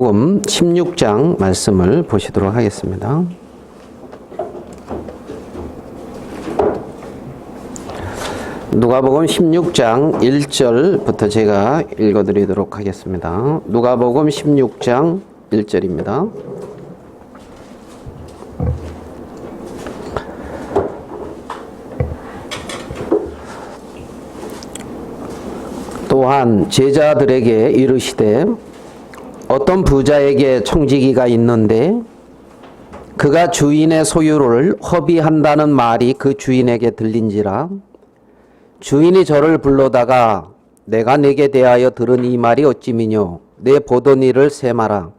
누가복음 16장 말씀을 보시도록 하겠습니다. 누가복음 16장 1절부터 제가 읽어드리도록 하겠습니다. 누가복음 16장 1절입니다. 또한 제자들에게 이르시되 어떤 부자에게 청지기가 있는데 그가 주인의 소유를 허비한다는 말이 그 주인에게 들린지라. 주인이 저를 불러다가 내가 네게 대하여 들은 이 말이 어찌미뇨 내 보던 일을 세마라.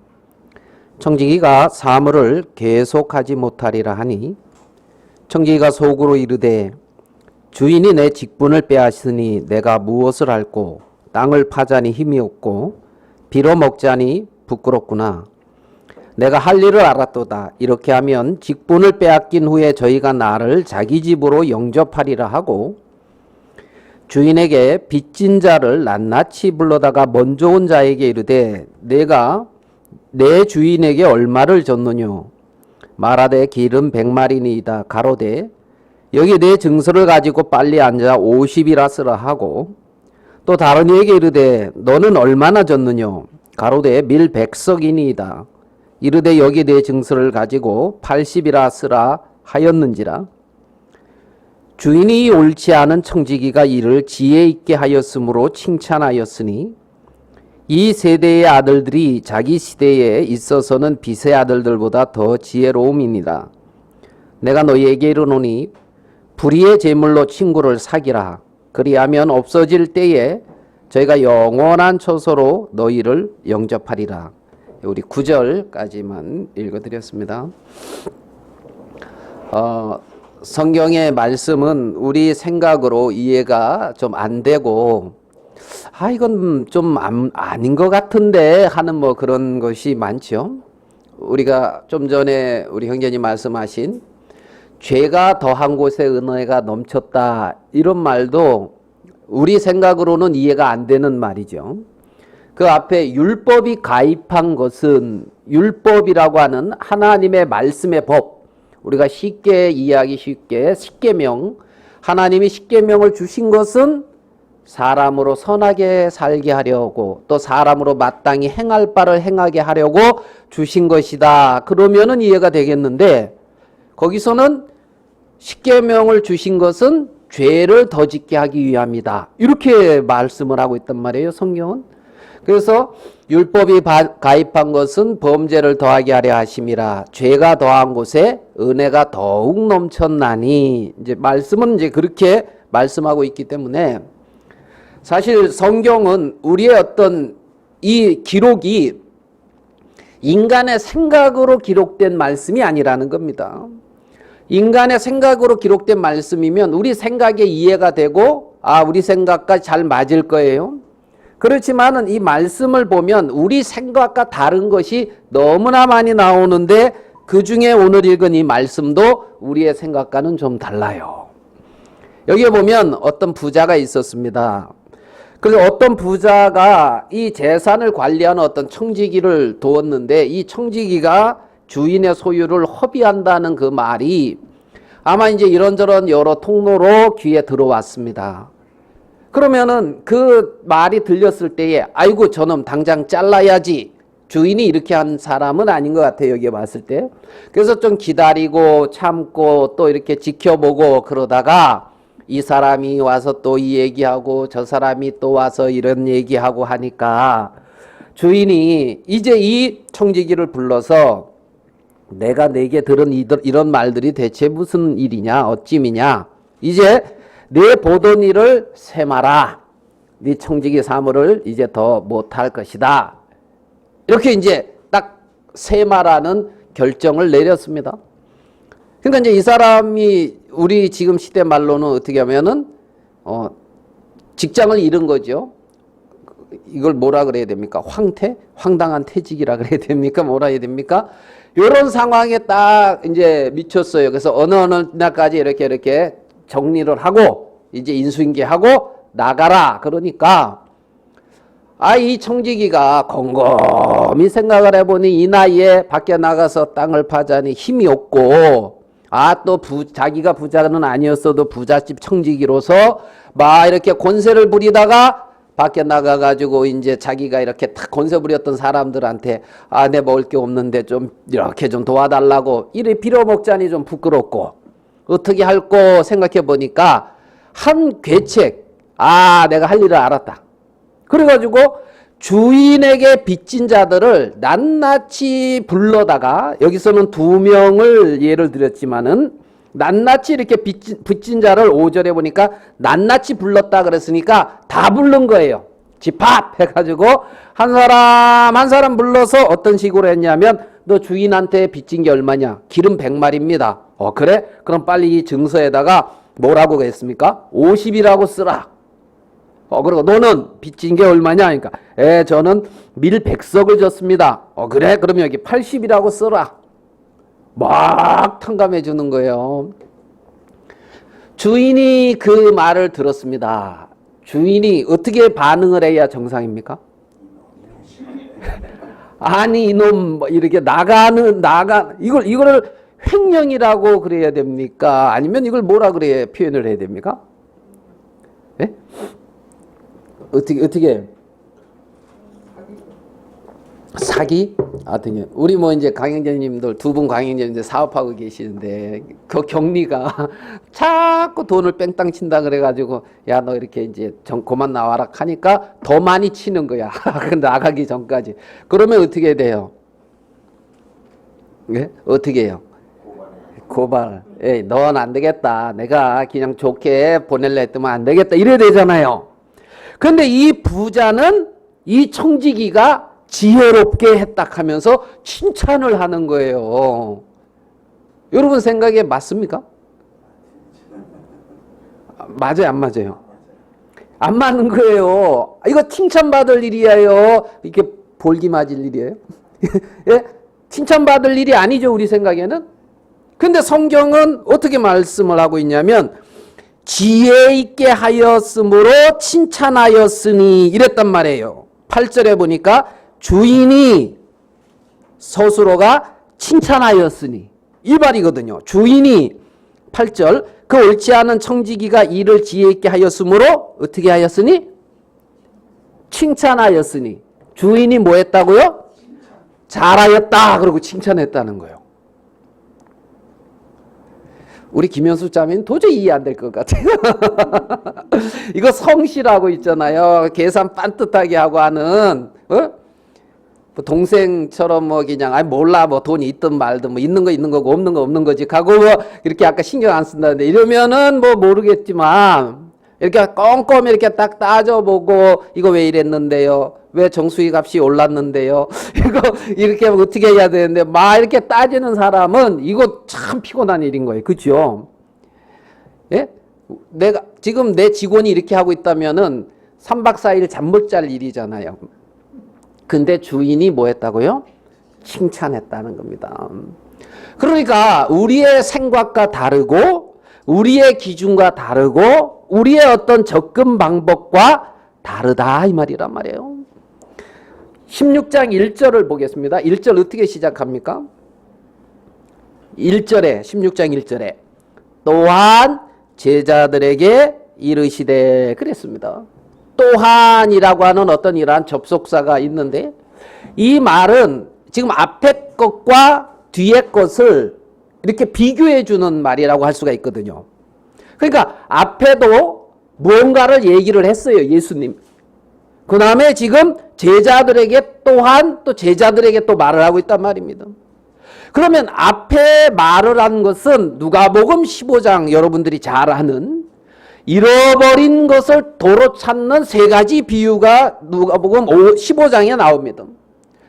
청지기가 사물을 계속하지 못하리라 하니 청지기가 속으로 이르되 주인이 내 직분을 빼앗으니 내가 무엇을 할꼬. 땅을 파자니 힘이 없고 빌어먹자니 부끄럽구나. 내가 할 일을 알았도다. 이렇게 하면 직분을 빼앗긴 후에 저희가 나를 자기 집으로 영접하리라 하고 주인에게 빚진 자를 낱낱이 불러다가 먼저 온 자에게 이르되 내가 내 주인에게 얼마를 줬느뇨. 말하되 기름 100마리니이다. 가로되 여기 내 증서를 가지고 빨리 앉아 50이라 쓰라 하고 또 다른 이에게 이르되 너는 얼마나 줬느뇨. 가로되 밀 100석이니이다. 이르되 여기 내 증서를 가지고 80이라 쓰라 하였는지라. 주인이 옳지 않은 청지기가 이를 지혜 있게 하였으므로 칭찬하였으니 이 세대의 아들들이 자기 시대에 있어서는 빚의 아들들보다 더 지혜로움이니라. 내가 너희에게 이르노니 불의의 제물로 친구를 사기라. 그리하면 없어질 때에 저희가 영원한 처소로 너희를 영접하리라. 우리 9절까지만 읽어드렸습니다. 성경의 말씀은 우리 생각으로 이해가 좀 안 되고 이건 좀 아닌 것 같은데 하는 뭐 그런 것이 많죠. 우리가 좀 전에 우리 형제님 말씀하신 죄가 더한 곳에 은혜가 넘쳤다 이런 말도 우리 생각으로는 이해가 안 되는 말이죠. 그 앞에 율법이 가입한 것은 율법이라고 하는 하나님의 말씀의 법, 우리가 쉽게 이해하기 쉽게 십계명, 하나님이 십계명을 주신 것은 사람으로 선하게 살게 하려고 또 사람으로 마땅히 행할 바를 행하게 하려고 주신 것이다. 그러면은 이해가 되겠는데 거기서는 십계명을 주신 것은 죄를 더 짓게 하기 위함이다. 이렇게 말씀을 하고 있단 말이에요, 성경은. 그래서 율법이 가입한 것은 범죄를 더하게 하려 하심이라. 죄가 더한 곳에 은혜가 더욱 넘쳤나니. 이제 말씀은 이제 그렇게 말씀하고 있기 때문에 사실 성경은 우리의 어떤 이 기록이 인간의 생각으로 기록된 말씀이 아니라는 겁니다. 인간의 생각으로 기록된 말씀이면 우리 생각에 이해가 되고 우리 생각과 잘 맞을 거예요. 그렇지만은 이 말씀을 보면 우리 생각과 다른 것이 너무나 많이 나오는데 그 중에 오늘 읽은 이 말씀도 우리의 생각과는 좀 달라요. 여기에 보면 어떤 부자가 있었습니다. 그래서 어떤 부자가 이 재산을 관리하는 어떤 청지기를 두었는데 이 청지기가 주인의 소유를 허비한다는 그 말이 아마 이제 이런저런 여러 통로로 귀에 들어왔습니다. 그러면은 그 말이 들렸을 때에 아이고 저놈 당장 잘라야지. 주인이 이렇게 한 사람은 아닌 것 같아요, 여기에 봤을 때. 그래서 좀 기다리고 참고 또 이렇게 지켜보고 그러다가 이 사람이 와서 또 이 얘기하고 저 사람이 또 와서 이런 얘기하고 하니까 주인이 이제 이 청지기를 불러서 내가 내게 들은 이런 말들이 대체 무슨 일이냐 어찌미냐 이제 내 보던 일을 세마라. 네 청지기 사물을 이제 더 못할 것이다. 이렇게 이제 딱 세마라는 결정을 내렸습니다. 그러니까 이제 이 사람이 우리 지금 시대 말로는 어떻게 하면은 직장을 잃은 거죠. 이걸 뭐라 그래야 됩니까? 황당한 퇴직이라 그래야 됩니까? 뭐라 해야 됩니까? 이런 상황에 딱 이제 미쳤어요. 그래서 어느 날까지 이렇게 정리를 하고 이제 인수인계하고 나가라. 그러니까 이 청지기가 곰곰이 생각을 해보니 이 나이에 밖에 나가서 땅을 파자니 힘이 없고, 또 자기가 부자는 아니었어도 부잣집 청지기로서 막 이렇게 권세를 부리다가 밖에 나가가지고 이제 자기가 이렇게 탁 권세 부렸던 사람들한테 내 먹을 게 없는데 좀 이렇게 좀 도와달라고 이래 빌어먹자니 좀 부끄럽고, 어떻게 할꼬 생각해 보니까 한 괴책, 내가 할 일을 알았다. 그래가지고 주인에게 빚진 자들을 낱낱이 불러다가, 여기서는 2명을 예를 들었지만은 낱낱이 이렇게 빚진 자를 5절에 보니까 낱낱이 불렀다 그랬으니까 다 부른 거예요. 집합 해가지고 한 사람 한 사람 불러서 어떤 식으로 했냐면, 너 주인한테 빚진 게 얼마냐? 기름 100마리입니다. 그래? 그럼 빨리 이 증서에다가 뭐라고 했습니까? 50이라고 쓰라. 그리고 너는 빚진 게 얼마냐? 그러니까 저는 밀 100석을 줬습니다. 그래? 그러면 여기 80이라고 써라. 막 탕감해 주는 거예요. 주인이 그 말을 들었습니다. 주인이 어떻게 반응을 해야 정상입니까? 아니 이놈 이렇게 이거를 횡령이라고 그래야 됩니까? 아니면 이걸 뭐라 그래야 표현을 해야 됩니까? 네? 어떻게 사기? 하여튼 우리 이제 강행자님들 2분 강행자님들 사업하고 계시는데 그 격리가 자꾸 돈을 뺑땅 친다 그래가지고 야 너 이렇게 이제 그만 나와라 하니까 더 많이 치는 거야. 나가기 전까지. 그러면 어떻게 돼요? 예? 어떻게 해요? 고발. 넌 안 되겠다. 내가 그냥 좋게 보낼래 했더만 안 되겠다. 이래야 되잖아요. 근데 이 부자는 이 청지기가 지혜롭게 했다 하면서 칭찬을 하는 거예요. 여러분 생각에 맞습니까? 맞아요, 안 맞아요? 안 맞는 거예요. 이거 칭찬받을 일이에요. 이렇게 볼기 맞을 일이에요? 예? 칭찬받을 일이 아니죠, 우리 생각에는. 근데 성경은 어떻게 말씀을 하고 있냐면, 지혜 있게 하였으므로 칭찬하였으니 이랬단 말이에요. 8절에 보니까 주인이 스스로가 칭찬하였으니 이 말이거든요. 주인이 8절 그 옳지 않은 청지기가 일을 지혜 있게 하였으므로 어떻게 하였으니? 칭찬하였으니. 주인이 뭐 했다고요? 잘하였다 그러고 칭찬했다는 거예요. 우리 김현수 자매는 도저히 이해 안 될 것 같아요. 이거 성실하고 있잖아요. 계산 빤듯하게 하고 하는, 동생처럼 그냥, 몰라, 돈이 있든 말든, 있는 거 있는 거고, 없는 거 없는 거지. 가고 이렇게 아까 신경 안 쓴다는데, 이러면은 모르겠지만, 이렇게 꼼꼼히 이렇게 딱 따져보고, 이거 왜 이랬는데요? 왜 정수기 값이 올랐는데요? 이거 이렇게 어떻게 해야 되는데, 막 이렇게 따지는 사람은 이거 참 피곤한 일인 거예요. 그죠? 예? 지금 내 직원이 이렇게 하고 있다면은 3박 4일 잠 못 잘 일이잖아요. 근데 주인이 뭐 했다고요? 칭찬했다는 겁니다. 그러니까 우리의 생각과 다르고 우리의 기준과 다르고 우리의 어떤 접근 방법과 다르다 이 말이란 말이에요. 16장 1절을 보겠습니다. 1절 어떻게 시작합니까? 1절에 16장 1절에 또한 제자들에게 이르시되 그랬습니다. 또한이라고 하는 어떤 이러한 접속사가 있는데 이 말은 지금 앞에 것과 뒤에 것을 이렇게 비교해 주는 말이라고 할 수가 있거든요. 그러니까 앞에도 무언가를 얘기를 했어요. 예수님. 그 다음에 지금 제자들에게 또한 또 제자들에게 또 말을 하고 있단 말입니다. 그러면 앞에 말을 한 것은 누가복음 15장 여러분들이 잘 아는 잃어버린 것을 도로 찾는 3가지 비유가 누가복음 15장에 나옵니다.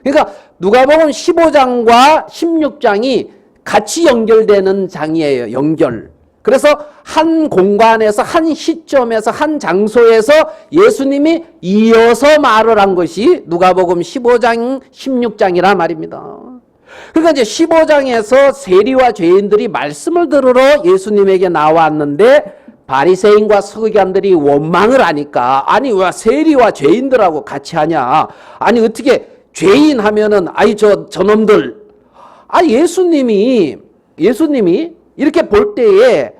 그러니까 누가복음 15장과 16장이 같이 연결되는 장이에요. 연결. 그래서 한 공간에서 한 시점에서 한 장소에서 예수님이 이어서 말을 한 것이 누가복음 15장 16장이란 말입니다. 그러니까 이제 15장에서 세리와 죄인들이 말씀을 들으러 예수님에게 나왔는데 바리새인과 서기관들이 원망을 하니까 아니 왜 세리와 죄인들하고 같이 하냐? 아니 어떻게 죄인 하면은 아이 저놈들 예수님이 이렇게 볼 때에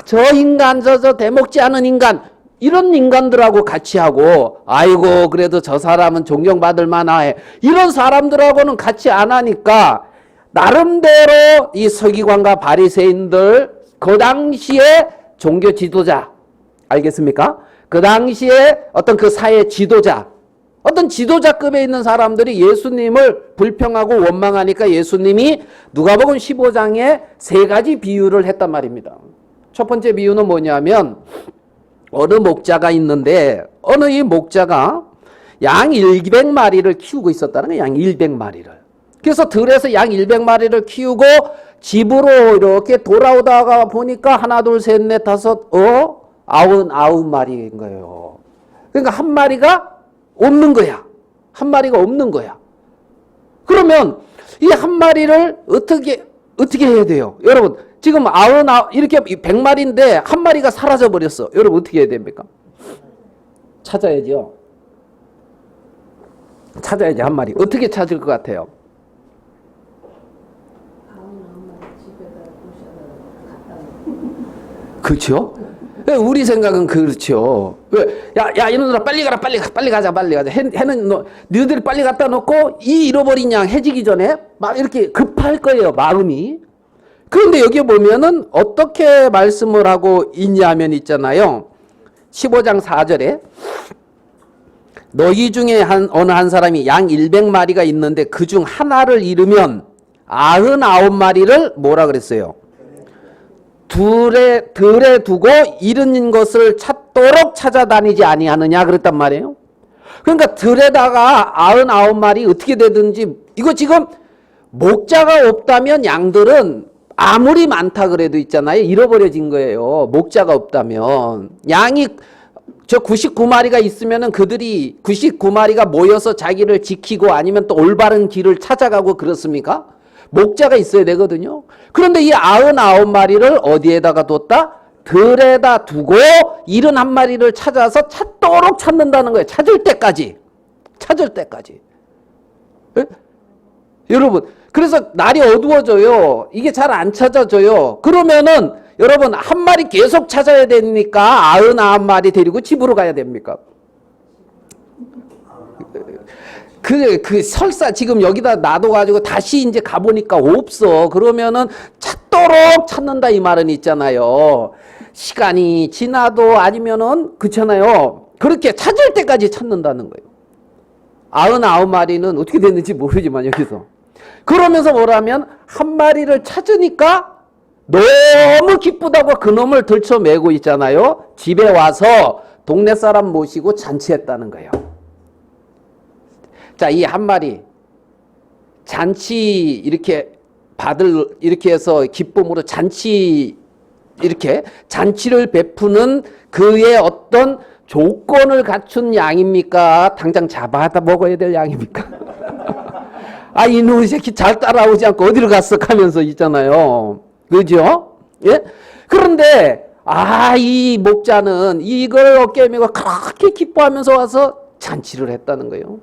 저 인간 저 대먹지 않은 인간 이런 인간들하고 같이 하고 아이고 그래도 저 사람은 존경받을 만하해 이런 사람들하고는 같이 안 하니까 나름대로 이 서기관과 바리새인들 그 당시에 종교 지도자 알겠습니까? 그 당시에 어떤 그 사회 지도자 어떤 지도자급에 있는 사람들이 예수님을 불평하고 원망하니까 예수님이 누가복음 15장에 세 가지 비유를 했단 말입니다. 첫 번째 비유는 뭐냐면 어느 목자가 있는데 어느 이 목자가 양 100마리를 키우고 있었다는 거예요. 양 100마리를. 그래서 들에서 양 100마리를 키우고 집으로 이렇게 돌아오다가 보니까 하나 둘 셋 넷 다섯 99마리인 거예요. 그러니까 한 마리가 없는 거야. 한 마리가 없는 거야. 그러면 이 한 마리를 어떻게 해야 돼요? 여러분 지금 이렇게 100마리인데 한 마리가 사라져 버렸어. 여러분 어떻게 해야 됩니까? 찾아야죠. 찾아야지 한 마리. 어떻게 찾을 것 같아요? 그렇죠? 우리 생각은 그렇죠. 왜? 야, 이놈들아, 빨리 가라, 빨리 가자. 해는 너희들이 빨리 갖다 놓고, 이 잃어버린 양 해지기 전에 막 이렇게 급할 거예요, 마음이. 그런데 여기 보면은 어떻게 말씀을 하고 있냐면 있잖아요. 15장 4절에 너희 중에 어느 한 사람이 양 100마리가 있는데 그중 하나를 잃으면 99마리를 뭐라 그랬어요? 들에 두고 잃은 것을 찾도록 찾아다니지 아니하느냐 그랬단 말이에요. 그러니까 들에다가 99마리 어떻게 되든지 이거 지금 목자가 없다면 양들은 아무리 많다 그래도 있잖아요. 잃어버려진 거예요. 목자가 없다면. 양이 저 99마리가 있으면은 그들이 99마리가 모여서 자기를 지키고 아니면 또 올바른 길을 찾아가고 그렇습니까? 목자가 있어야 되거든요. 그런데 이 99마리를 어디에다가 뒀다? 들에다 두고 71마리를 찾아서 찾도록 찾는다는 거예요. 찾을 때까지. 예? 여러분, 그래서 날이 어두워져요. 이게 잘 안 찾아져요. 그러면은 여러분 한 마리 계속 찾아야 되니까 99마리 데리고 집으로 가야 됩니까? 그 설사 지금 여기다 놔둬가지고 다시 이제 가보니까 없어. 그러면은 찾도록 찾는다 이 말은 있잖아요. 시간이 지나도 아니면은 그렇잖아요. 그렇게 찾을 때까지 찾는다는 거예요. 99마리는 어떻게 됐는지 모르지만 여기서. 그러면서 뭐라면 한 마리를 찾으니까 너무 기쁘다고 그놈을 들쳐매고 있잖아요. 집에 와서 동네 사람 모시고 잔치했다는 거예요. 자, 이 한 마리 잔치 이렇게 이렇게 해서 기쁨으로 이렇게 잔치를 베푸는 그의 어떤 조건을 갖춘 양입니까? 당장 잡아다 먹어야 될 양입니까? 이놈의 새끼 잘 따라오지 않고 어디로 갔어? 하면서 있잖아요. 그죠? 예? 그런데, 이 목자는 이걸 어깨에 메고 그렇게 기뻐하면서 와서 잔치를 했다는 거예요.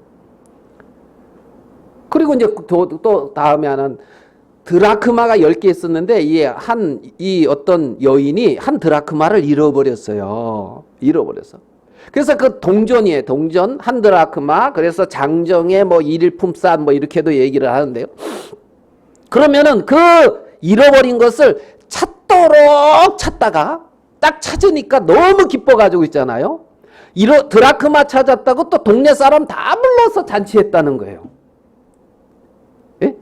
그리고 이제 또 다음에 하는 드라크마가 10개 있었는데, 이 어떤 여인이 한 드라크마를 잃어버렸어요. 그래서 그 동전이에요. 동전 한 드라크마. 그래서 장정의 일일품산 이렇게도 얘기를 하는데요. 그러면은 그 잃어버린 것을 찾도록 찾다가 딱 찾으니까 너무 기뻐가지고 있잖아요. 드라크마 찾았다고 또 동네 사람 다 불러서 잔치했다는 거예요. 예?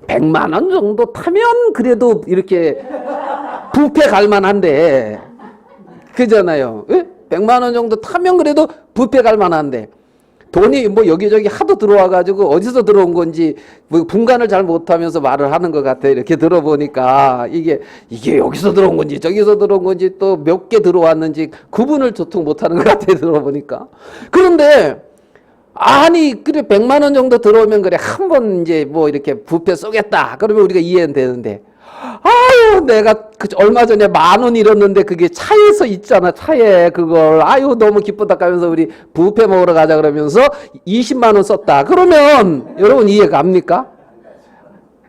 100만 원 정도 타면 그래도 이렇게 뷔페 갈만한데 그잖아요. 예? 100만 원 정도 타면 그래도 뷔페 갈만한데 돈이 여기저기 하도 들어와가지고 어디서 들어온 건지 분간을 잘 못하면서 말을 하는 것 같아. 이렇게 들어보니까 이게 여기서 들어온 건지 저기서 들어온 건지 또 몇 개 들어왔는지 구분을 도통 못하는 것 같아. 들어보니까. 그런데 그래 100만 원 정도 들어오면 그래 한번 이제 이렇게 뷔페 쏘겠다. 그러면 우리가 이해는 되는데 아유, 내가 얼마 전에 10,000원 잃었는데 그게 차에서 있잖아. 차에 그걸. 아유, 너무 기쁘다 하면서 우리 뷔페 먹으러 가자 그러면서 20만 원 썼다. 그러면 여러분 이해 갑니까?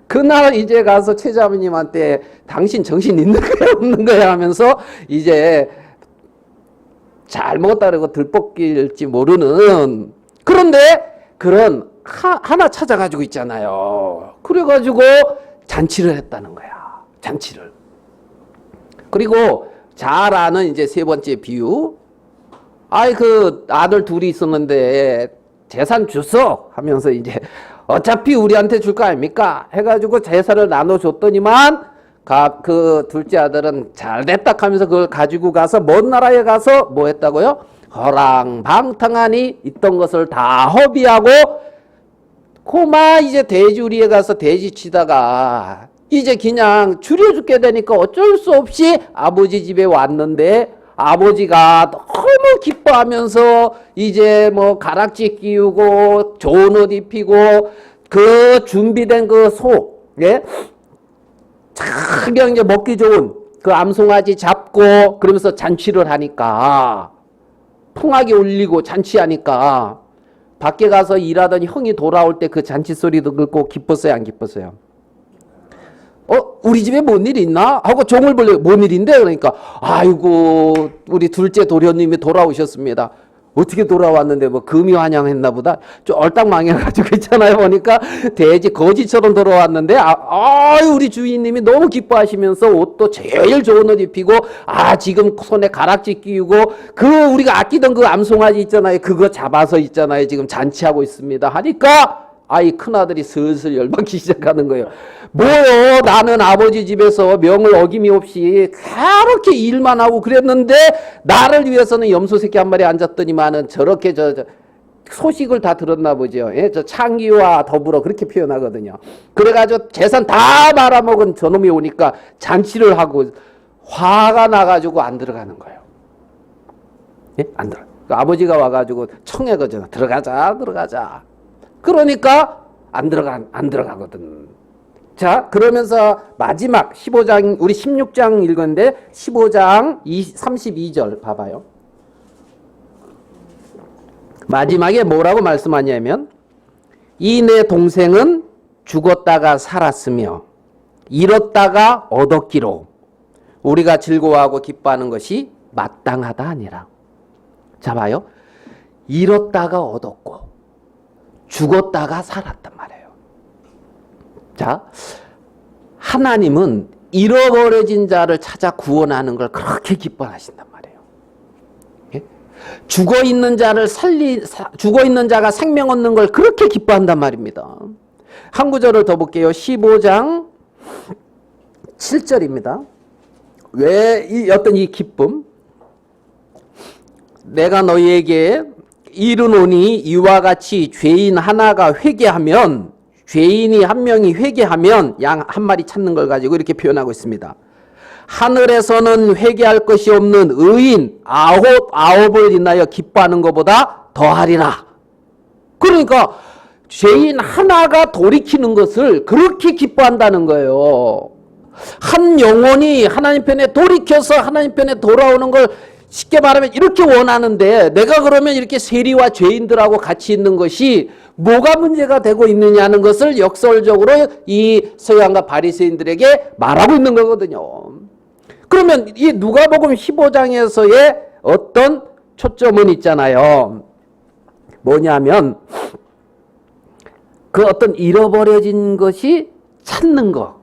그날 이제 가서 최자매님한테 당신 정신 있는 거야 없는 거야 하면서 이제 잘 먹었다 그러고 들볶일지 모르는, 그런데 그런 하나 찾아가지고 있잖아요. 그래가지고 잔치를 했다는 거야. 잔치를. 그리고 잘 아는 이제 세 번째 비유. 아이, 그 아들 둘이 있었는데 재산 줬어 하면서 이제 어차피 우리한테 줄 거 아닙니까? 해가지고 재산을 나눠줬더니만 그 둘째 아들은 잘 됐다 하면서 그걸 가지고 가서 먼 나라에 가서 뭐 했다고요? 허랑방탕하니 있던 것을 다 허비하고 고마 이제 돼지우리에 가서 돼지 치다가 이제 그냥 줄여 죽게 되니까 어쩔 수 없이 아버지 집에 왔는데 아버지가 너무 기뻐하면서 이제 뭐 가락지 끼우고 좋은 옷 입히고 그 준비된 그 소, 예? 그냥 이제 먹기 좋은 그 암송아지 잡고 그러면서 잔치를 하니까 풍악이 울리고 잔치하니까 밖에 가서 일하던 형이 돌아올 때 그 잔치 소리도 듣고 기뻤어요, 안 기뻤어요? 우리 집에 뭔 일 있나? 하고 종을 벌려. 뭔 일인데? 그러니까 아이고 우리 둘째 도련님이 돌아오셨습니다. 어떻게 돌아왔는데 뭐 금이 환영했나 보다. 좀 얼딱망해가지고 있잖아요. 보니까 돼지 거지처럼 돌아왔는데 우리 주인님이 너무 기뻐하시면서 옷도 제일 좋은 옷 입히고 지금 손에 가락지 끼우고 그 우리가 아끼던 그 암송아지 있잖아요. 그거 잡아서 있잖아요. 지금 잔치하고 있습니다. 하니까 이 큰아들이 슬슬 열받기 시작하는 거예요. 뭐요? 나는 아버지 집에서 명을 어김이 없이 그렇게 일만 하고 그랬는데 나를 위해서는 염소 새끼 한 마리 앉았더니만은 저렇게 소식을 다 들었나 보죠. 예? 저 창기와 더불어 그렇게 표현하거든요. 그래가지고 재산 다 말아먹은 저놈이 오니까 잔치를 하고 화가 나가지고 안 들어가는 거예요. 예? 안 들어. 아버지가 와가지고 청해거든요. 들어가자. 그러니까 안 들어가거든. 자, 그러면서 마지막 15장, 우리 16장 읽었는데 15장 32절 봐봐요. 마지막에 뭐라고 말씀하냐면 이 내 동생은 죽었다가 살았으며 잃었다가 얻었기로 우리가 즐거워하고 기뻐하는 것이 마땅하다 아니라. 자, 봐요. 잃었다가 얻었고 죽었다가 살았단 말이에요. 자, 하나님은 잃어버려진 자를 찾아 구원하는 걸 그렇게 기뻐하신단 말이에요. 예? 죽어 있는 자가 생명 얻는 걸 그렇게 기뻐한단 말입니다. 한 구절을 더 볼게요. 15장 7절입니다. 왜 어떤 이 기쁨? 내가 너희에게 이르노니 이와 같이 죄인 하나가 회개하면, 죄인이 한 명이 회개하면 양 한 마리 찾는 걸 가지고 이렇게 표현하고 있습니다. 하늘에서는 회개할 것이 없는 의인 아홉을 인하여 기뻐하는 것보다 더하리라. 그러니까 죄인 하나가 돌이키는 것을 그렇게 기뻐한다는 거예요. 한 영혼이 하나님 편에 돌이켜서 하나님 편에 돌아오는 걸 쉽게 말하면 이렇게 원하는데 내가 그러면 이렇게 세리와 죄인들하고 같이 있는 것이 뭐가 문제가 되고 있느냐는 것을 역설적으로 이 서기관과 바리새인들에게 말하고 있는 거거든요. 그러면 이 누가복음 15장에서의 어떤 초점은 있잖아요. 뭐냐면 그 어떤 잃어버려진 것이 찾는 것,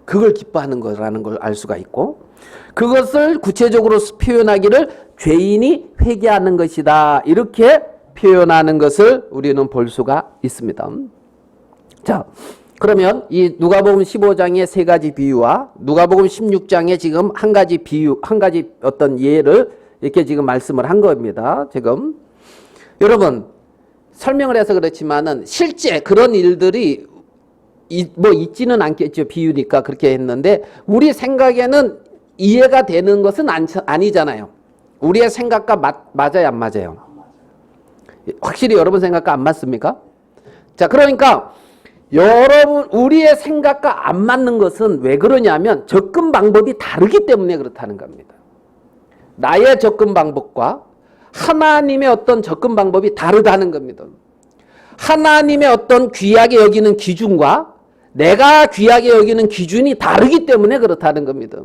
그걸 기뻐하는 거라는 걸 알 수가 있고, 그것을 구체적으로 표현하기를 죄인이 회개하는 것이다, 이렇게 표현하는 것을 우리는 볼 수가 있습니다. 자, 그러면 이 누가복음 15장의 세 가지 비유와 누가복음 16장의 지금 한 가지 비유, 한 가지 어떤 예를 이렇게 지금 말씀을 한 겁니다. 지금 여러분 설명을 해서 그렇지만은 실제 그런 일들이 뭐 있지는 않겠죠. 비유니까 그렇게 했는데 우리 생각에는 이해가 되는 것은 아니잖아요. 우리의 생각과 맞아요, 안 맞아요? 확실히 여러분 생각과 안 맞습니까? 자, 그러니까 여러분, 우리의 생각과 안 맞는 것은 왜 그러냐면 접근 방법이 다르기 때문에 그렇다는 겁니다. 나의 접근 방법과 하나님의 어떤 접근 방법이 다르다는 겁니다. 하나님의 어떤 귀하게 여기는 기준과 내가 귀하게 여기는 기준이 다르기 때문에 그렇다는 겁니다.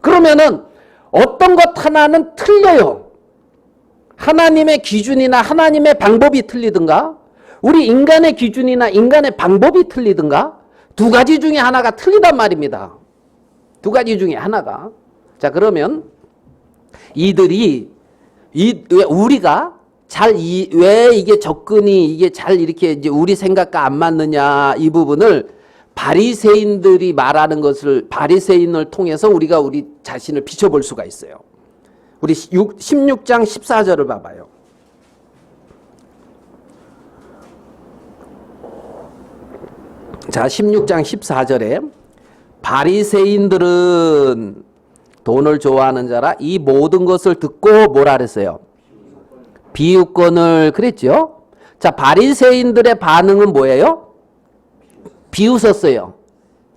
그러면은 어떤 것 하나는 틀려요. 하나님의 기준이나 하나님의 방법이 틀리든가 우리 인간의 기준이나 인간의 방법이 틀리든가 두 가지 중에 하나가 틀리단 말입니다. 두 가지 중에 하나가. 자, 그러면 우리가 왜 이게 접근이 이게 잘 이렇게 이제 우리 생각과 안 맞느냐 이 부분을 바리새인들이 말하는 것을 바리새인을 통해서 우리가 우리 자신을 비춰볼 수가 있어요. 우리 16장 14절을 봐봐요. 자, 16장 14절에 바리새인들은 돈을 좋아하는 자라 이 모든 것을 듣고 뭐라 그랬어요? 비웃건을 그랬죠. 자, 바리새인들의 반응은 뭐예요? 비웃었어요.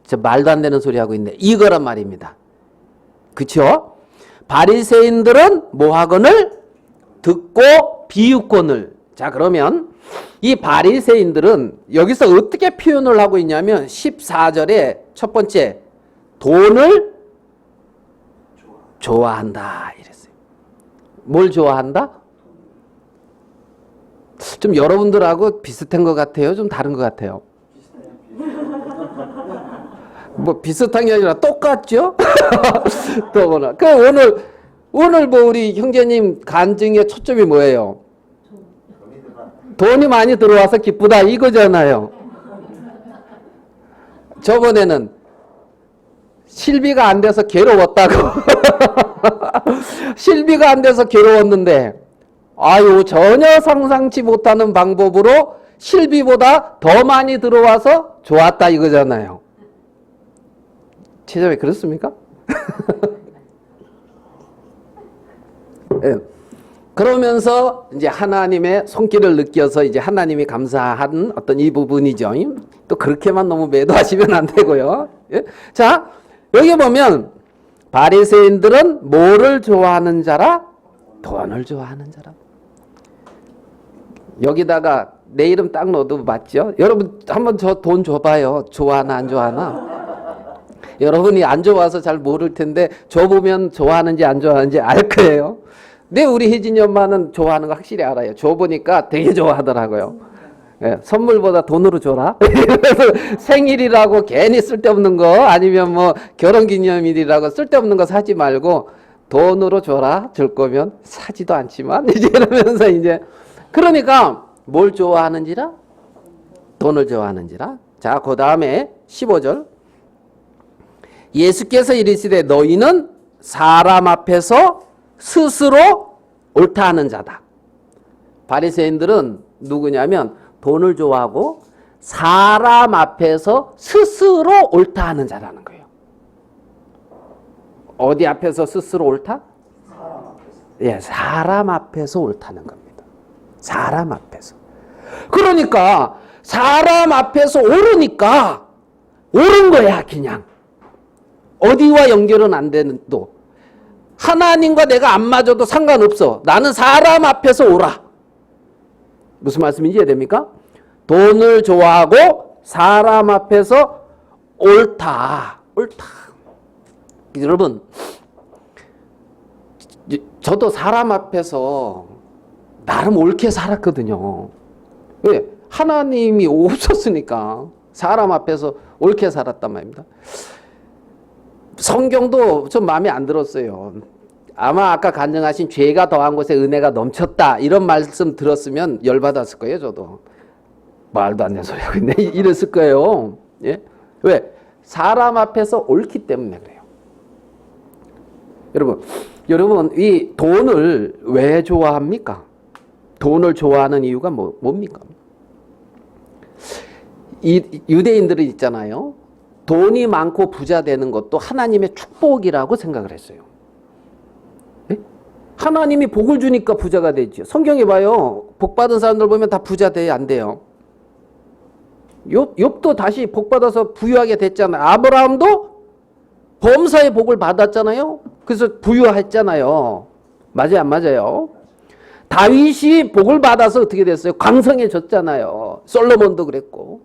저 말도 안 되는 소리 하고 있네. 이거란 말입니다. 그렇죠? 바리새인들은 뭐 하거늘 듣고 비웃건을. 자, 그러면 이 바리새인들은 여기서 어떻게 표현을 하고 있냐면 14절에 첫 번째 돈을 좋아한다 이랬어요. 뭘 좋아한다? 좀 여러분들하고 비슷한 것 같아요? 좀 다른 것 같아요? 뭐 비슷한 게 아니라 똑같죠? 또 뭐나. 그 오늘 뭐 우리 형제님 간증의 초점이 뭐예요? 돈이 많이 들어와서 기쁘다 이거잖아요. 저번에는 실비가 안 돼서 괴로웠다고. 실비가 안 돼서 괴로웠는데 아유 전혀 상상치 못하는 방법으로 실비보다 더 많이 들어와서 좋았다 이거잖아요. 최저에 그렇습니까? 네. 그러면서 이제 하나님의 손길을 느껴서 이제 하나님이 감사한 어떤 이 부분이죠. 또 그렇게만 너무 매도하시면 안 되고요. 예? 자, 여기 보면 바리새인들은 뭐를 좋아하는 자라? 돈을 좋아하는 자라. 여기다가 내 이름 딱 넣어도 맞죠? 여러분 한번 저 돈 줘봐요. 좋아하나 안 좋아하나? 여러분이 안 좋아서 잘 모를 텐데 줘보면 좋아하는지 안 좋아하는지 알 거예요. 근데 우리 혜진이 엄마는 좋아하는 거 확실히 알아요. 줘보니까 되게 좋아하더라고요. 예, 선물보다 돈으로 줘라. 그래서 생일이라고 괜히 쓸데없는 거 아니면 뭐 결혼기념일이라고 쓸데없는 거 사지 말고 돈으로 줘라. 줄 거면 사지도 않지만 이제 이러면서 이제 그러니까 뭘 좋아하는지라? 돈을 좋아하는지라. 자, 그 다음에 15절. 예수께서 이르시되 너희는 사람 앞에서 스스로 옳다 하는 자다. 바리새인들은 누구냐면 돈을 좋아하고 사람 앞에서 스스로 옳다 하는 자라는 거예요. 어디 앞에서 스스로 옳다? 사람 앞에서. 예, 사람 앞에서 옳다는 겁니다. 사람 앞에서. 그러니까 사람 앞에서 옳으니까 옳은 거야 그냥. 어디와 연결은 안 되는 또. 하나님과 내가 안 맞아도 상관없어. 나는 사람 앞에서 옳아. 무슨 말씀인지 이해됩니까? 돈을 좋아하고 사람 앞에서 옳다. 옳다. 여러분, 저도 사람 앞에서 나름 옳게 살았거든요. 왜? 하나님이 없었으니까 사람 앞에서 옳게 살았단 말입니다. 성경도 좀 마음에 안 들었어요. 아마 아까 간증하신 죄가 더한 곳에 은혜가 넘쳤다 이런 말씀 들었으면 열받았을 거예요. 저도 말도 안 되는 소리 하고 있네 이랬을 거예요. 예? 왜? 사람 앞에서 옳기 때문에 그래요. 여러분 이 돈을 왜 좋아합니까? 돈을 좋아하는 이유가 뭡니까? 이 유대인들은 있잖아요. 돈이 많고 부자 되는 것도 하나님의 축복이라고 생각을 했어요. 네? 하나님이 복을 주니까 부자가 되죠. 성경에 봐요. 복 받은 사람들 보면 다 부자 돼요, 안 돼요? 욥도 다시 복 받아서 부유하게 됐잖아요. 아브라함도 범사의 복을 받았잖아요. 그래서 부유했잖아요. 맞아요, 안 맞아요? 다윗이 복을 받아서 어떻게 됐어요? 강성해졌잖아요. 솔로몬도 그랬고.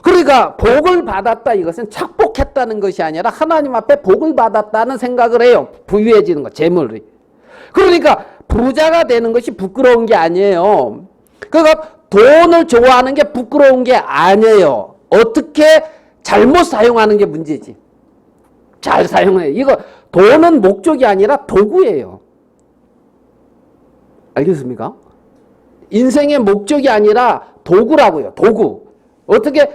그러니까 복을 받았다 이것은 착복했다는 것이 아니라 하나님 앞에 복을 받았다는 생각을 해요. 부유해지는 거, 재물이. 그러니까 부자가 되는 것이 부끄러운 게 아니에요. 그러니까 돈을 좋아하는 게 부끄러운 게 아니에요. 어떻게 잘못 사용하는 게 문제지. 잘 사용해. 이거 돈은 목적이 아니라 도구예요. 알겠습니까? 인생의 목적이 아니라 도구라고요. 도구. 어떻게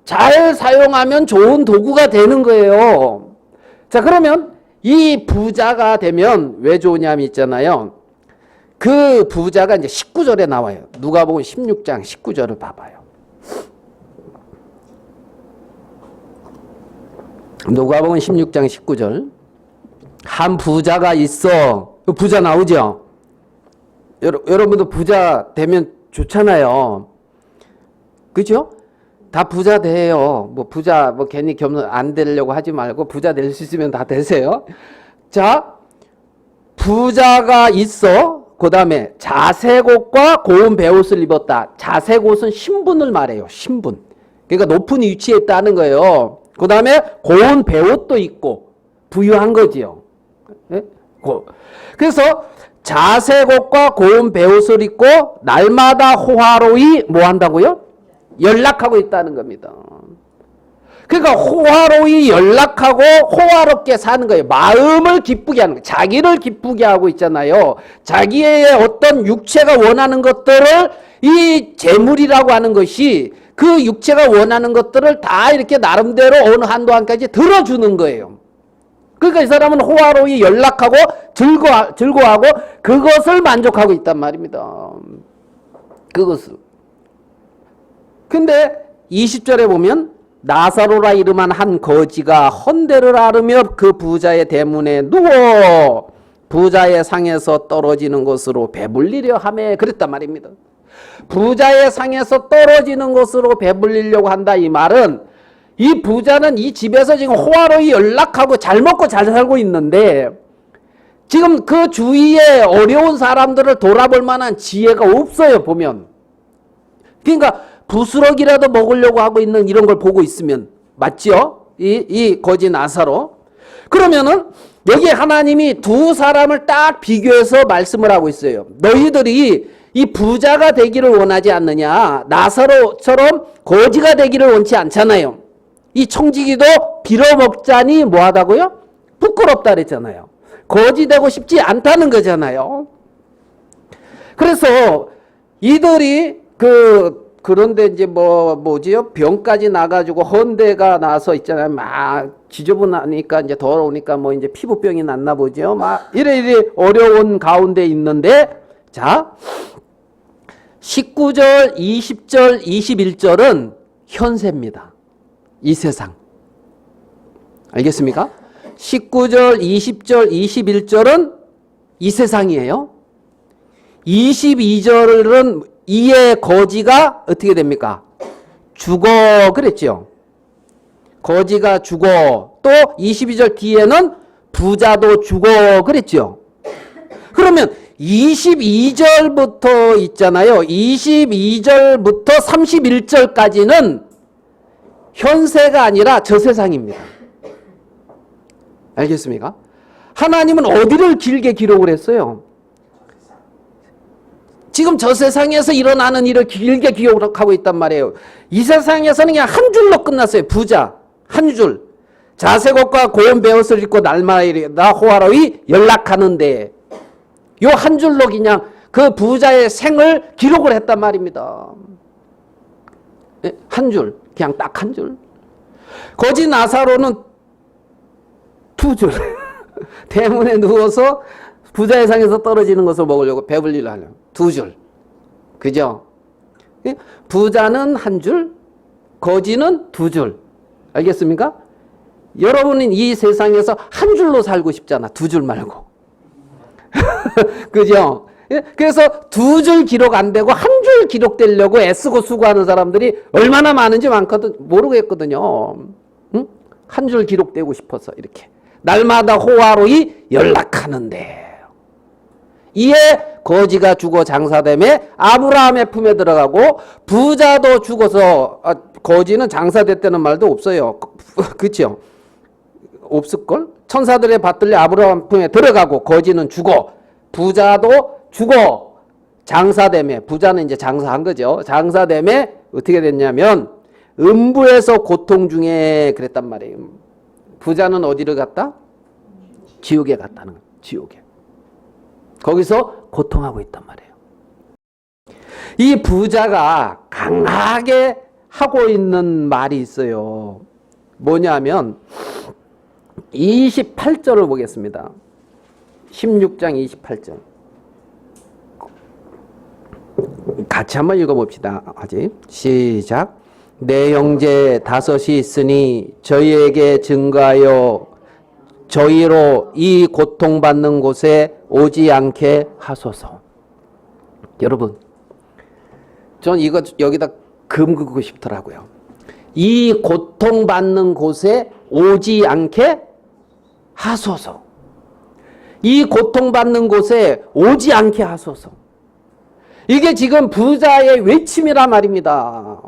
잘 사용하면 좋은 도구가 되는 거예요. 자, 그러면 이 부자가 되면 왜 좋으냐면 있잖아요. 그 부자가 이제 19절에 나와요. 누가복음 16장 19절을 봐봐요. 누가복음 16장 19절. 한 부자가 있어. 부자 나오죠? 여러분도 부자 되면 좋잖아요. 그죠? 다 부자 돼요. 뭐 부자 뭐 괜히 겸손 안 되려고 하지 말고 부자 될 수 있으면 다 되세요. 자, 부자가 있어. 그 다음에 자색옷과 고운 베옷을 입었다. 자색옷은 신분을 말해요. 신분. 그러니까 높은 위치에 있다는 거예요. 그 다음에 고운 베옷도 있고 부유한 거지요. 네? 그래서 자색옷과 고운 베옷을 입고 날마다 호화로이 뭐 한다고요? 연락하고 있다는 겁니다. 그러니까 호화로이 연락하고 호화롭게 사는 거예요. 마음을 기쁘게 하는 거예요. 자기를 기쁘게 하고 있잖아요. 자기의 어떤 육체가 원하는 것들을 이 재물이라고 하는 것이 그 육체가 원하는 것들을 다 이렇게 나름대로 어느 한도 한까지 들어주는 거예요. 그러니까 이 사람은 호화로이 연락하고 즐거워하고 그것을 만족하고 있단 말입니다. 그것을. 근데 20절에 보면 나사로라 이름한 한 거지가 헌대를 앓으며 그 부자의 대문에 누워 부자의 상에서 떨어지는 것으로 배불리려 하며 그랬단 말입니다. 부자의 상에서 떨어지는 것으로 배불리려고 한다 이 말은 이 부자는 이 집에서 지금 호화로이 연락하고 잘 먹고 잘 살고 있는데 지금 그 주위에 어려운 사람들을 돌아볼 만한 지혜가 없어요. 보면. 그러니까 부스러기라도 먹으려고 하고 있는 이런 걸 보고 있으면 맞죠? 이 거지 나사로. 그러면은 여기 하나님이 두 사람을 딱 비교해서 말씀을 하고 있어요. 너희들이 이 부자가 되기를 원하지 않느냐. 나사로처럼 거지가 되기를 원치 않잖아요. 이 청지기도 빌어먹자니 뭐하다고요? 부끄럽다 그랬잖아요. 거지 되고 싶지 않다는 거잖아요. 그래서 이들이 그런데 이제 뭐지요? 병까지 나가지고 헌대가 나서 있잖아요. 막 지저분하니까 이제 더러우니까 뭐 이제 피부병이 났나 보죠. 막 이래 어려운 가운데 있는데 자 19절, 20절, 21절은 현세입니다. 이 세상. 알겠습니까? 19절, 20절, 21절은 이 세상이에요. 22절은 이의 거지가 어떻게 됩니까? 죽어 그랬죠. 거지가 죽어. 또 22절 뒤에는 부자도 죽어 그랬죠. 그러면 22절부터 있잖아요. 22절부터 31절까지는 현세가 아니라 저 세상입니다. 알겠습니까? 하나님은 어디를 길게 기록을 했어요? 지금 저 세상에서 일어나는 일을 길게 기록하고 있단 말이에요. 이 세상에서는 그냥 한 줄로 끝났어요. 부자 한 줄. 자색옷과 고운 베옷을 입고 날마다 호화로이 연락하는데 요 한 줄로 그냥 그 부자의 생을 기록을 했단 말입니다. 한 줄. 그냥 딱 한 줄. 거지 나사로는 두 줄. 대문에 누워서 부자의 상에서 떨어지는 것을 먹으려고 배불리려 하려고. 두 줄. 그죠? 부자는 한 줄, 거지는 두 줄. 알겠습니까? 여러분은 이 세상에서 한 줄로 살고 싶잖아. 두 줄 말고. 그죠? 그래서 두 줄 기록 안 되고 한 줄 줄 기록되려고 애쓰고 수고하는 사람들이 얼마나 많은지 모르겠거든요. 응? 한 줄 기록되고 싶어서 이렇게 날마다 호화로이 연락하는데, 이에 거지가 죽어 장사됨에 아브라함의 품에 들어가고 부자도 죽어서, 거지는 장사됐다는 말도 없어요. 그렇죠? 없을걸? 천사들의 받들려 아브라함 품에 들어가고 거지는 죽어, 부자도 죽어 장사됨에, 부자는 이제 장사한 거죠. 장사됨에 어떻게 됐냐면 음부에서 고통 중에 그랬단 말이에요. 부자는 어디를 갔다? 지옥에 갔다는 거예요. 지옥에. 거기서 고통하고 있단 말이에요. 이 부자가 강하게 하고 있는 말이 있어요. 뭐냐면 28절을 보겠습니다. 16장 28절. 같이 한번 읽어봅시다. 아직 시작. 내 형제 다섯이 있으니 저희에게 증거하여 저희로 이 고통받는 곳에 오지 않게 하소서. 여러분, 전 이거 여기다 금 긋고 싶더라고요. 이 고통받는 곳에 오지 않게 하소서. 이 고통받는 곳에 오지 않게 하소서. 이게 지금 부자의 외침이란 말입니다.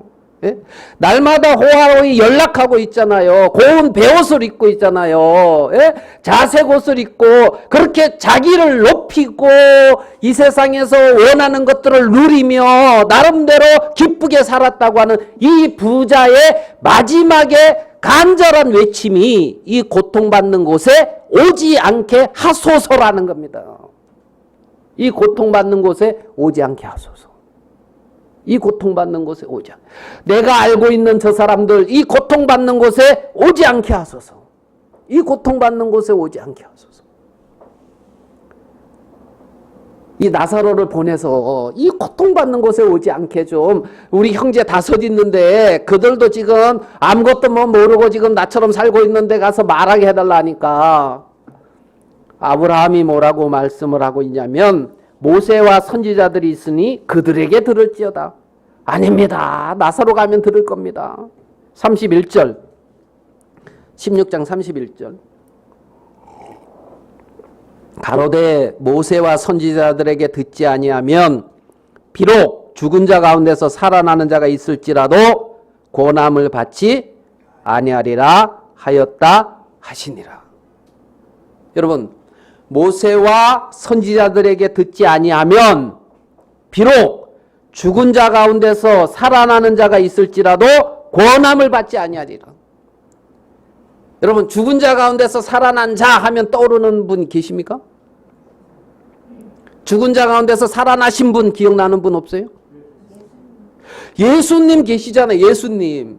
예? 날마다 호화로이 연락하고 있잖아요. 고운 베옷을 입고 있잖아요. 예? 자색 옷을 입고 그렇게 자기를 높이고 이 세상에서 원하는 것들을 누리며 나름대로 기쁘게 살았다고 하는 이 부자의 마지막에 간절한 외침이 이 고통받는 곳에 오지 않게 하소서라는 겁니다. 이 고통받는 곳에 오지 않게 하소서. 이 고통받는 곳에 오지 않게. 내가 알고 있는 저 사람들 이 고통받는 곳에 오지 않게 하소서. 이 고통받는 곳에 오지 않게 하소서. 이 나사로를 보내서 이 고통받는 곳에 오지 않게 좀, 우리 형제 다섯 있는데 그들도 지금 아무것도 모르고 지금 나처럼 살고 있는데 가서 말하게 해달라니까. 아브라함이 뭐라고 말씀을 하고 있냐면 모세와 선지자들이 있으니 그들에게 들을지어다. 아닙니다. 나사로 가면 들을 겁니다. 31절 16장 31절 가로되 모세와 선지자들에게 듣지 아니하면 비록 죽은 자 가운데서 살아나는 자가 있을지라도 고난을 받지 아니하리라 하였다 하시니라. 여러분, 모세와 선지자들에게 듣지 아니하면 비록 죽은 자 가운데서 살아나는 자가 있을지라도 권함을 받지 아니하리라. 여러분, 죽은 자 가운데서 살아난 자 하면 떠오르는 분 계십니까? 죽은 자 가운데서 살아나신 분 기억나는 분 없어요? 예수님 계시잖아요. 예수님.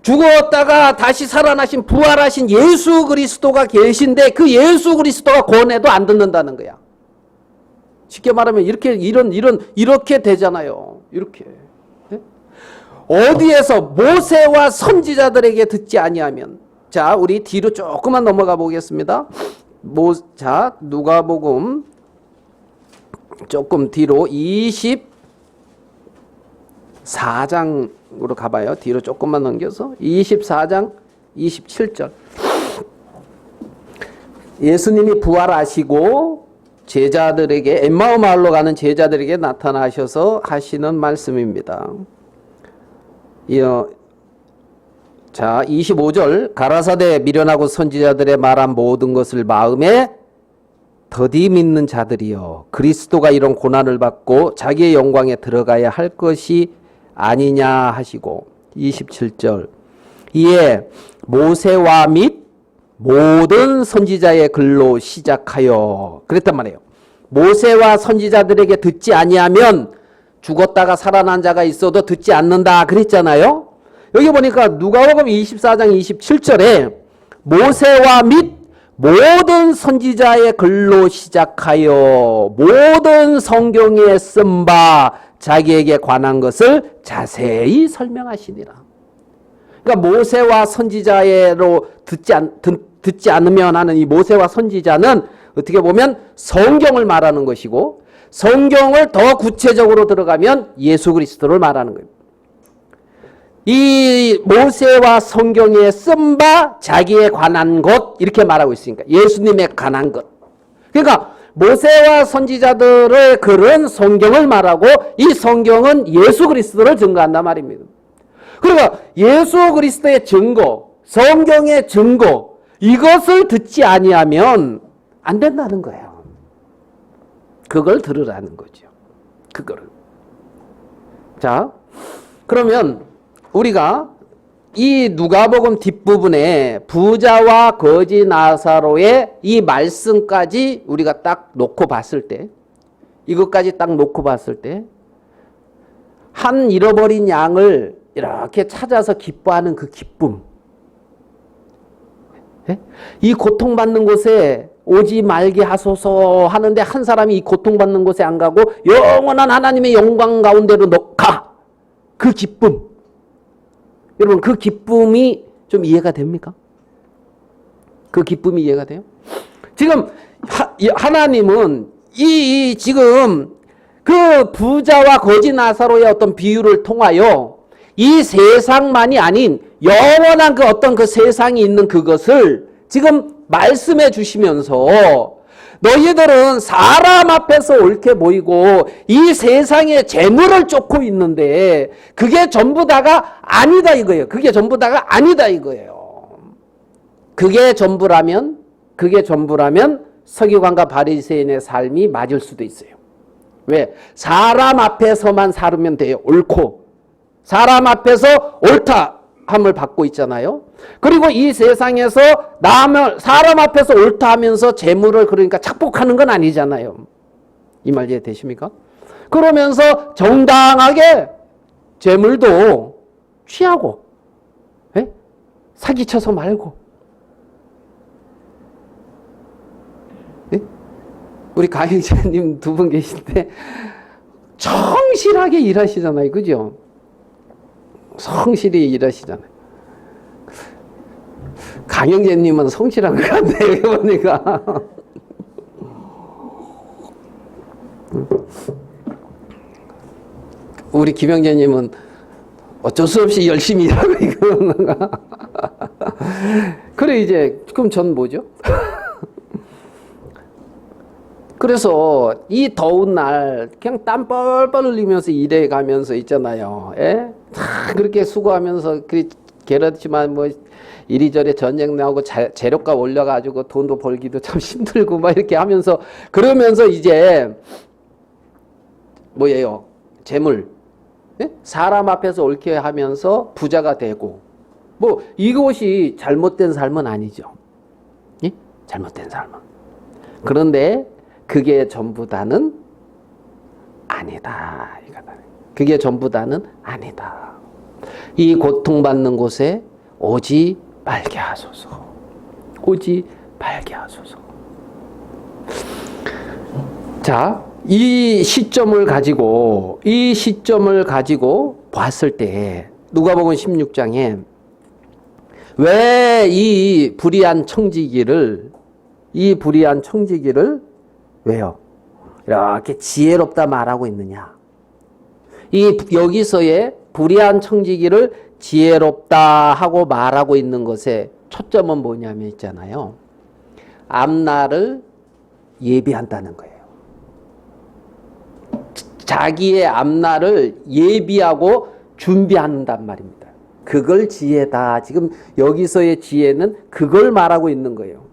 죽었다가 다시 살아나신 부활하신 예수 그리스도가 계신데 그 예수 그리스도가 권해도 안 듣는다는 거야. 쉽게 말하면 이렇게 되잖아요. 이렇게. 네? 어디에서 모세와 선지자들에게 듣지 아니하면. 자, 우리 뒤로 조금만 넘어가 보겠습니다. 자, 누가복음 조금 뒤로 24장으로 가봐요. 뒤로 조금만 넘겨서 24장 27절. 예수님이 부활하시고 제자들에게, 엠마오 마을로 가는 제자들에게 나타나셔서 하시는 말씀입니다. 자, 25절. 가라사대 미련하고 선지자들의 말한 모든 것을 마음에 더디 믿는 자들이여, 그리스도가 이런 고난을 받고 자기의 영광에 들어가야 할 것이 아니냐 하시고, 27절. 이에 모세와 및 모든 선지자의 글로 시작하여, 그랬단 말이에요. 모세와 선지자들에게 듣지 아니하면 죽었다가 살아난 자가 있어도 듣지 않는다 그랬잖아요. 여기 보니까 누가복음 24장 27절에 모세와 및 모든 선지자의 글로 시작하여 모든 성경에 쓴 바 자기에게 관한 것을 자세히 설명하시니라. 그러니까 모세와 선지자로 듣지 않으면 하는 이 모세와 선지자는 어떻게 보면 성경을 말하는 것이고, 성경을 더 구체적으로 들어가면 예수 그리스도를 말하는 거예요. 이 모세와 성경에 쓴 바 자기에 관한 것 이렇게 말하고 있으니까 예수님에 관한 것. 그러니까 모세와 선지자들의 글은 성경을 말하고 이 성경은 예수 그리스도를 증거한단 말입니다. 그러니까 예수 그리스도의 증거, 성경의 증거 이것을 듣지 아니하면 안 된다는 거예요. 그걸 들으라는 거죠. 그거를. 자, 그러면 우리가 이 누가복음 뒷부분에 부자와 거지 나사로의 이 말씀까지 우리가 딱 놓고 봤을 때, 이것까지 딱 놓고 봤을 때, 한 잃어버린 양을 이렇게 찾아서 기뻐하는 그 기쁨. 이 고통받는 곳에 오지 말게 하소서 하는데 한 사람이 이 고통받는 곳에 안 가고 영원한 하나님의 영광 가운데로 가. 그 기쁨. 여러분 그 기쁨이 좀 이해가 됩니까? 그 기쁨이 이해가 돼요? 지금 하나님은 지금 그 부자와 거지 나사로의 어떤 비유를 통하여 이 세상만이 아닌 영원한 그 어떤 그 세상이 있는 그것을 지금 말씀해 주시면서 너희들은 사람 앞에서 옳게 보이고 이 세상에 재물을 쫓고 있는데 그게 전부 다가 아니다 이거예요. 그게 전부 다가 아니다 이거예요. 그게 전부라면 서기관과 바리새인의 삶이 맞을 수도 있어요. 왜? 사람 앞에서만 살으면 돼요. 옳고. 사람 앞에서 옳다 함을 받고 있잖아요. 그리고 이 세상에서 사람 앞에서 옳다 하면서 재물을 그러니까 착복하는 건 아니잖아요. 이 말 이해되십니까? 그러면서 정당하게 재물도 취하고 사기쳐서 말고 우리 강영재님 두 분 계신데 성실하게 일하시잖아요. 그죠? 성실히 일하시잖아요. 강영재님은 성실한 것 같네요. 보니까. 우리 김영재님은 어쩔 수 없이 열심히 일하고 있는가. 그래 이제 그럼 전 뭐죠? 그래서 이 더운 날 그냥 땀 뻘뻘 흘리면서 일해 가면서 있잖아요. 예? 다 그렇게 수고하면서 그렇지만 뭐 이리저리 전쟁 나오고 재료값 올려가지고 돈도 벌기도 참 힘들고 막 이렇게 하면서 그러면서 이제 뭐예요? 재물. 예? 사람 앞에서 옳게 하면서 부자가 되고 뭐 이것이 잘못된 삶은 아니죠. 예? 잘못된 삶은. 그런데 그게 전부 다는 아니다. 그게 전부 다는 아니다. 이 고통받는 곳에 오지 말게 하소서. 오지 말게 하소서. 자, 이 시점을 가지고 봤을 때 누가복음 16장에 왜 이 불의한 청지기를 왜요? 이렇게 지혜롭다 말하고 있느냐? 여기서의 불의한 청지기를 지혜롭다 하고 말하고 있는 것의 초점은 뭐냐면 있잖아요. 앞날을 예비한다는 거예요. 자기의 앞날을 예비하고 준비한단 말입니다. 그걸 지혜다. 지금 여기서의 지혜는 그걸 말하고 있는 거예요.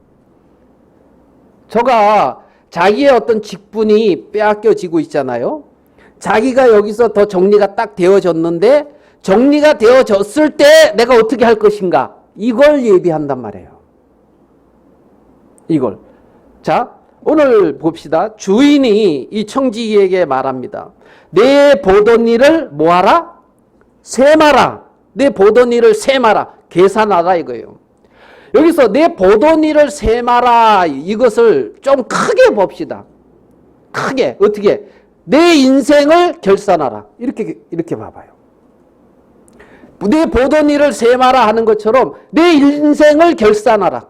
저가 자기의 어떤 직분이 빼앗겨지고 있잖아요. 자기가 여기서 더 정리가 딱 되어졌는데 정리가 되어졌을 때 내가 어떻게 할 것인가 이걸 예비한단 말이에요. 이걸. 자, 오늘 봅시다. 주인이 이 청지기에게 말합니다. 내 보던 일을 뭐하라? 세마라. 내 보던 일을 세마라. 계산하라 이거예요. 여기서 내 보던 일을 세마라 이것을 좀 크게 봅시다. 크게 어떻게? 내 인생을 결산하라. 이렇게 봐봐요. 내 보던 일을 세마라 하는 것처럼 내 인생을 결산하라.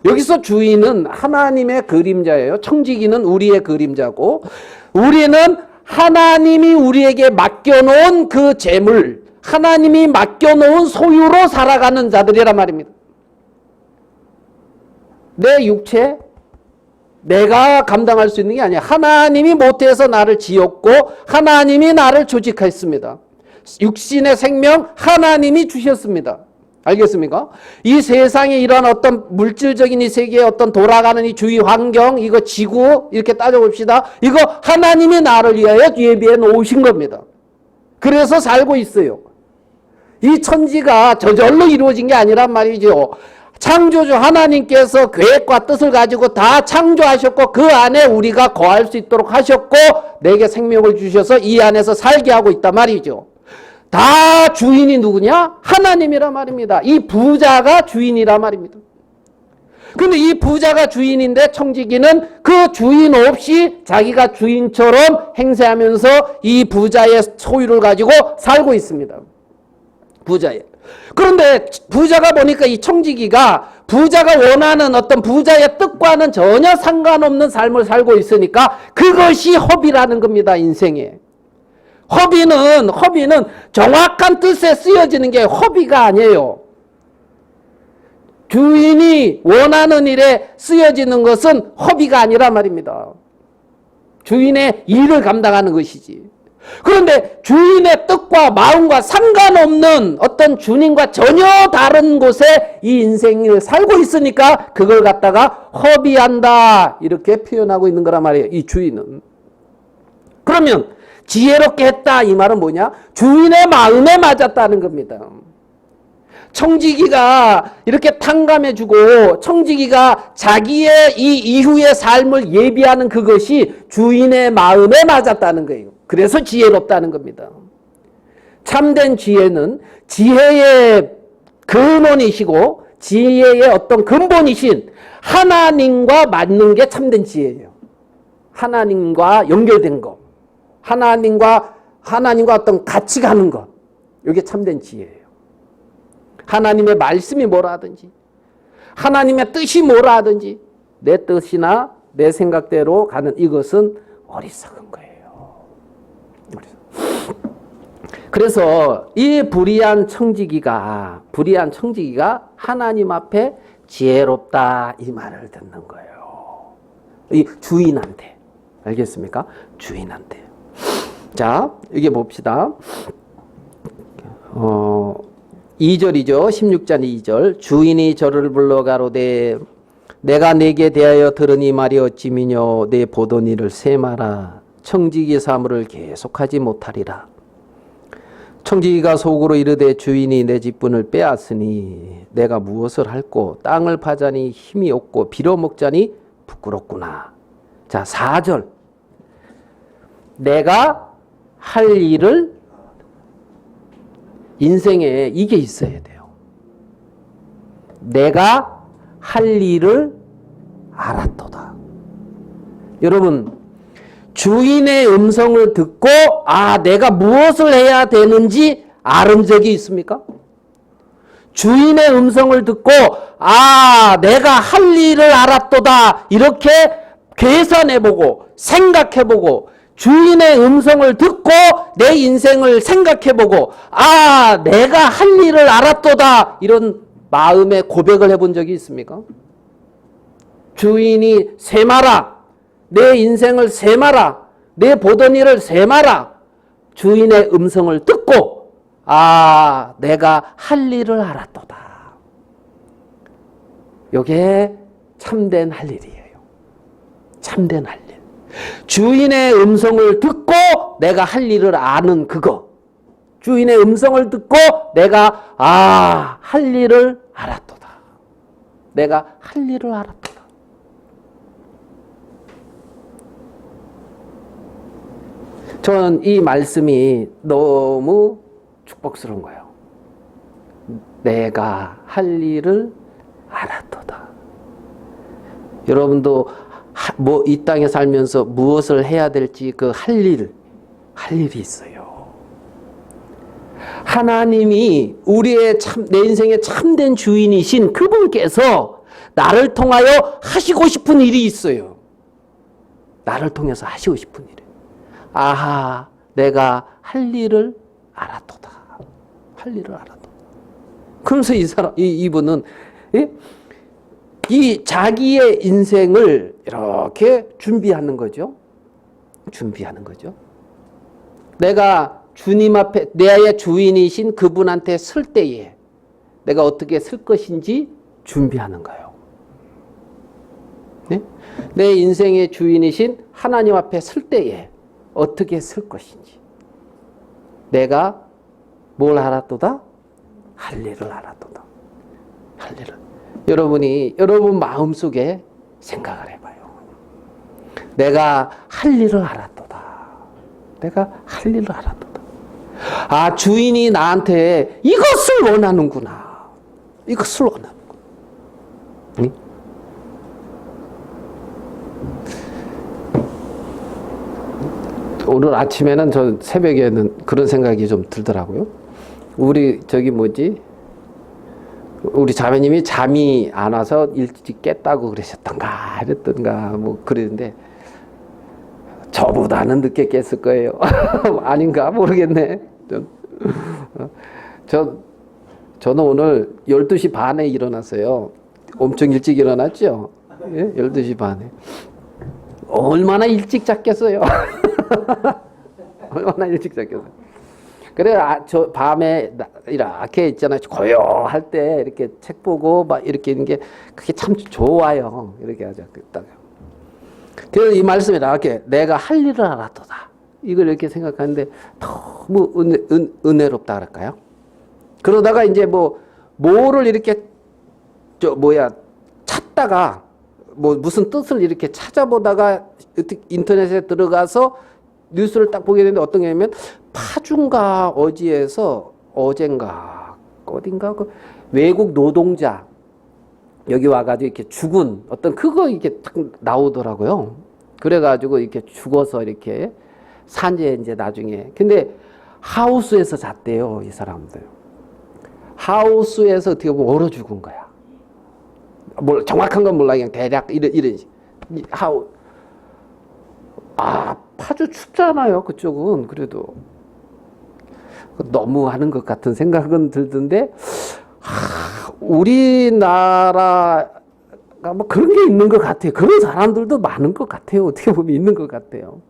여기서 주인은 하나님의 그림자예요. 청지기는 우리의 그림자고, 우리는 하나님이 우리에게 맡겨놓은 그 재물, 하나님이 맡겨놓은 소유로 살아가는 자들이란 말입니다. 내 육체, 내가 감당할 수 있는 게 아니야. 하나님이 못해서 나를 지었고 하나님이 나를 조직했습니다. 육신의 생명 하나님이 주셨습니다. 알겠습니까? 이 세상에 이런 어떤 물질적인 이 세계의 어떤 돌아가는 이 주위 환경, 이거 지구 이렇게 따져봅시다. 이거 하나님이 나를 위하여 예비해 놓으신 겁니다. 그래서 살고 있어요. 이 천지가 저절로 이루어진 게 아니란 말이죠. 창조주 하나님께서 계획과 뜻을 가지고 다 창조하셨고 그 안에 우리가 거할 수 있도록 하셨고 내게 생명을 주셔서 이 안에서 살게 하고 있단 말이죠. 다 주인이 누구냐? 하나님이란 말입니다. 이 부자가 주인이란 말입니다. 근데 이 부자가 주인인데 청지기는 그 주인 없이 자기가 주인처럼 행세하면서 이 부자의 소유를 가지고 살고 있습니다. 부자의. 그런데 부자가 보니까 이 청지기가 부자가 원하는 어떤 부자의 뜻과는 전혀 상관없는 삶을 살고 있으니까 그것이 허비라는 겁니다. 인생에. 허비는 정확한 뜻에 쓰여지는 게 허비가 아니에요. 주인이 원하는 일에 쓰여지는 것은 허비가 아니란 말입니다. 주인의 일을 감당하는 것이지. 그런데 주인의 뜻과 마음과 상관없는 어떤 주님과 전혀 다른 곳에 이 인생을 살고 있으니까 그걸 갖다가 허비한다 이렇게 표현하고 있는 거란 말이에요. 이 주인은. 그러면 지혜롭게 했다 이 말은 뭐냐? 주인의 마음에 맞았다는 겁니다. 청지기가 이렇게 탕감해주고 청지기가 자기의 이 이후의 삶을 예비하는 그것이 주인의 마음에 맞았다는 거예요. 그래서 지혜롭다는 겁니다. 참된 지혜는 지혜의 근원이시고 지혜의 어떤 근본이신 하나님과 맞는 게 참된 지혜예요. 하나님과 연결된 거. 하나님과 어떤 같이 가는 것. 이게 참된 지혜예요. 하나님의 말씀이 뭐라 하든지 하나님의 뜻이 뭐라 하든지 내 뜻이나 내 생각대로 가는 이것은 어리석은 거예요. 그래서 이 불의한 청지기가 하나님 앞에 지혜롭다 이 말을 듣는 거예요. 이 주인한테. 알겠습니까? 주인한테. 자, 이게 봅시다. 2절이죠. 16장 2절. 주인이 저를 불러 가로되 내가 내게 대하여 들으니 말이 어찌 미뇨 내 보던 일을 세마라. 청지기 사물을 계속하지 못하리라. 청지기가 속으로 이르되 주인이 내 직분을 빼앗으니 내가 무엇을 할꼬 땅을 파자니 힘이 없고 빌어먹자니 부끄럽구나. 자, 4절. 내가 할 일을 인생에 이게 있어야 돼요. 내가 할 일을 알았도다. 여러분, 주인의 음성을 듣고 내가 무엇을 해야 되는지 알은 적이 있습니까? 주인의 음성을 듣고 내가 할 일을 알았도다 이렇게 계산해보고 생각해보고 주인의 음성을 듣고 내 인생을 생각해보고 내가 할 일을 알았도다 이런 마음의 고백을 해본 적이 있습니까? 주인이 세마라 내 인생을 세마라 내 보던 일을 세마라 주인의 음성을 듣고 내가 할 일을 알았도다. 이게 참된 할 일이에요. 참된 할 일. 주인의 음성을 듣고 내가 할 일을 아는 그거. 주인의 음성을 듣고 내가 할 일을 알았도다. 내가 할 일을 알았도다. 저는 이 말씀이 너무 축복스러운 거예요. 내가 할 일을 알았도다. 여러분도 이 땅에 살면서 무엇을 해야 될지 그 할 일이 있어요. 하나님이 내 인생의 참된 주인이신 그분께서 나를 통하여 하시고 싶은 일이 있어요. 나를 통해서 하시고 싶은 일. 아하, 내가 할 일을 알았도다. 할 일을 알았도다. 그러면서 이분은 이 자기의 인생을 이렇게 준비하는 거죠. 준비하는 거죠. 내가 주님 앞에 내 주인이신 그분한테 설 때에 내가 어떻게 설 것인지 준비하는 거예요. 네? 내 인생의 주인이신 하나님 앞에 설 때에 어떻게 설 것인지 내가 뭘 알았도다? 할 일을 알았도다. 할 일을. 여러분 마음속에 생각을 해봐요. 내가 할 일을 알았도다. 내가 할 일을 알았도다. 아, 주인이 나한테 이것을 원하는구나. 이것을 원하는구나. 응? 오늘 아침에는 저 새벽에는 그런 생각이 좀 들더라고요. 우리 우리 자매님이 잠이 안 와서 일찍 깼다고 그러셨던가 이랬던가 뭐 그랬는데 저보다는 늦게 깼을 거예요. 아닌가 모르겠네. 저는 오늘 12시 반에 일어났어요. 엄청 일찍 일어났죠? 예? 12시 반에. 얼마나 일찍 잤겠어요? 얼마나 일찍 잤겠어요? 그래, 저 밤에 이렇게 있잖아요. 고요할 때 이렇게 책 보고 막 이렇게 있는 게 그게 참 좋아요. 이렇게 하죠. 그래서 이 말씀이 이렇게 내가 할 일을 알았도다. 이걸 이렇게 생각하는데 너무 은혜롭다 할까요? 그러다가 이제 뭐를 이렇게 찾다가 무슨 뜻을 이렇게 찾아보다가 인터넷에 들어가서 뉴스를 딱 보게 되는데 어떤 게 있냐면 파주인가 어젠가 어딘가 그 외국 노동자 여기 와가지고 이렇게 죽은 어떤 그거 이렇게 딱 나오더라고요. 그래가지고 이렇게 죽어서 이렇게 산재 이제 나중에 근데 하우스에서 잤대요 이 사람들. 하우스에서 어떻게 보면 얼어 죽은 거야. 정확한 건 몰라 그냥 대략 이런 파주 춥잖아요 그쪽은. 그래도 너무 하는 것 같은 생각은 들던데 우리나라가 그런 게 있는 것 같아요. 그런 사람들도 많은 것 같아요. 어떻게 보면 있는 것 같아요.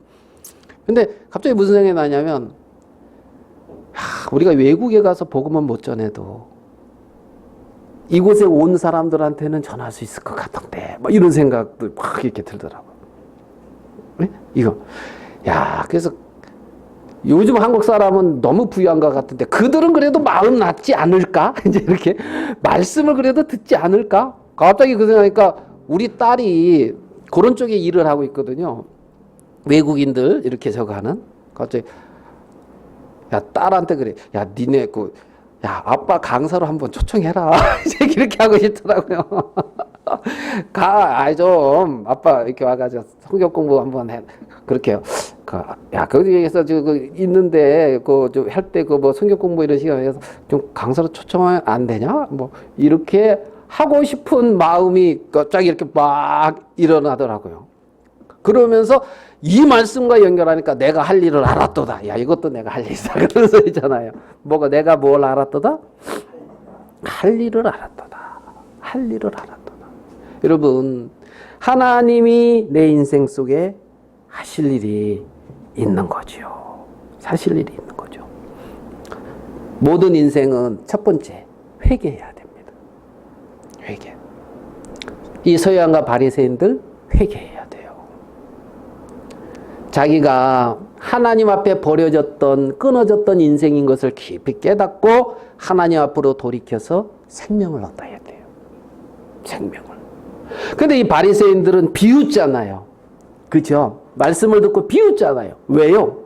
근데 갑자기 무슨 생각이 나냐면 우리가 외국에 가서 복음은 못 전해도 이곳에 온 사람들한테는 전할 수 있을 것 같은데 이런 생각도 막 이렇게 들더라고요. 네? 그래서 요즘 한국 사람은 너무 부유한 것 같은데 그들은 그래도 마음 낫지 않을까? 이제 이렇게 말씀을 그래도 듣지 않을까? 갑자기 그 생각하니까 우리 딸이 그런 쪽에 일을 하고 있거든요. 외국인들 이렇게 저거 하는. 갑자기 딸한테 그래. 니네 아빠 강사로 한번 초청해라. 이제 이렇게 하고 싶더라고요. 좀 아빠 이렇게 와가지고 성경 공부 한번 해. 그렇게요. 거기에서 있는데 좀 할 때 성경 공부 이런 시간에서 좀 강사로 초청하면 안 되냐? 이렇게 하고 싶은 마음이 갑자기 이렇게 막 일어나더라고요. 그러면서 이 말씀과 연결하니까 내가 할 일을 알았도다. 이것도 내가 할 일 있어. 그런 소리 있잖아요. 내가 뭘 알았도다? 할 일을 알았도다. 할 일을 알았도다. 여러분, 하나님이 내 인생 속에 하실 일이 있는 거죠. 하실 일이 있는 거죠. 모든 인생은 첫 번째, 회개해야 됩니다. 회개. 이 서기관과 바리새인들 회개해야 돼요. 자기가 하나님 앞에 버려졌던 끊어졌던 인생인 것을 깊이 깨닫고 하나님 앞으로 돌이켜서 생명을 얻어야 돼요. 생명을. 근데 이 바리새인들은 비웃잖아요. 그죠? 말씀을 듣고 비웃잖아요. 왜요?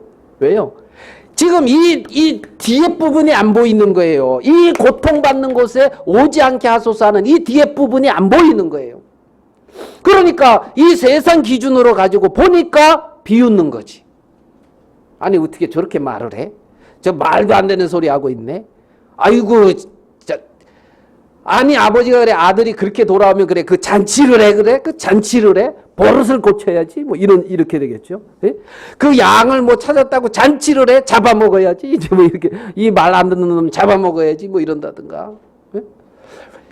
지금 이 뒤에 부분이 안 보이는 거예요. 이 고통받는 곳에 오지 않게 하소서 하는 이 뒤에 부분이 안 보이는 거예요. 그러니까 이 세상 기준으로 가지고 보니까 비웃는 거지. 아니 어떻게 저렇게 말을 해? 저 말도 안 되는 소리 하고 있네. 아이고 진짜 아니 아버지가 그래 아들이 그렇게 돌아오면 그래 그 잔치를 해 그래 그 잔치를 해 버릇을 고쳐야지 뭐 이렇게 되겠죠. 예? 그 양을 뭐 찾았다고 잔치를 해 잡아먹어야지 이제 뭐 이렇게 이 말 안 듣는 놈 잡아먹어야지 뭐 이런다든가. 예?